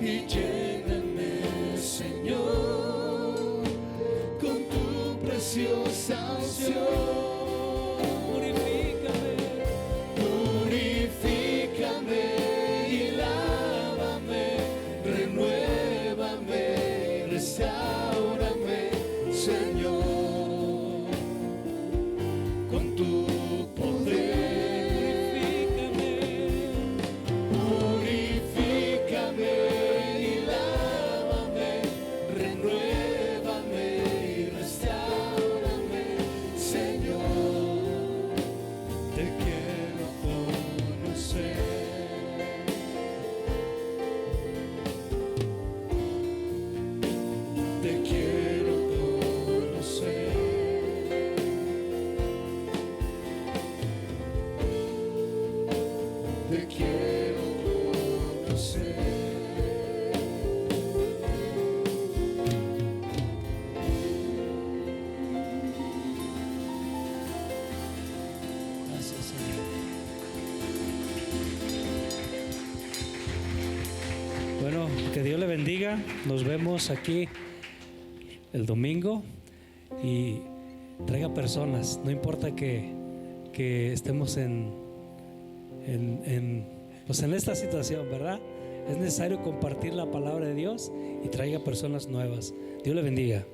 y lléname, Señor, con tu preciosa unción. Purifícame y lávame, renuévame, restáurame, Señor, con tu poder. Purifícame y lávame, renuévame y restáurame, Señor, te quiero conocer. Te quiero conocer. Te quiero conocer. Gracias, Señor. Bueno, que Dios le bendiga. Nos vemos aquí el domingo y traiga personas. No importa que estemos pues en esta situación, ¿verdad? Es necesario compartir la palabra de Dios y traiga personas nuevas. Dios le bendiga.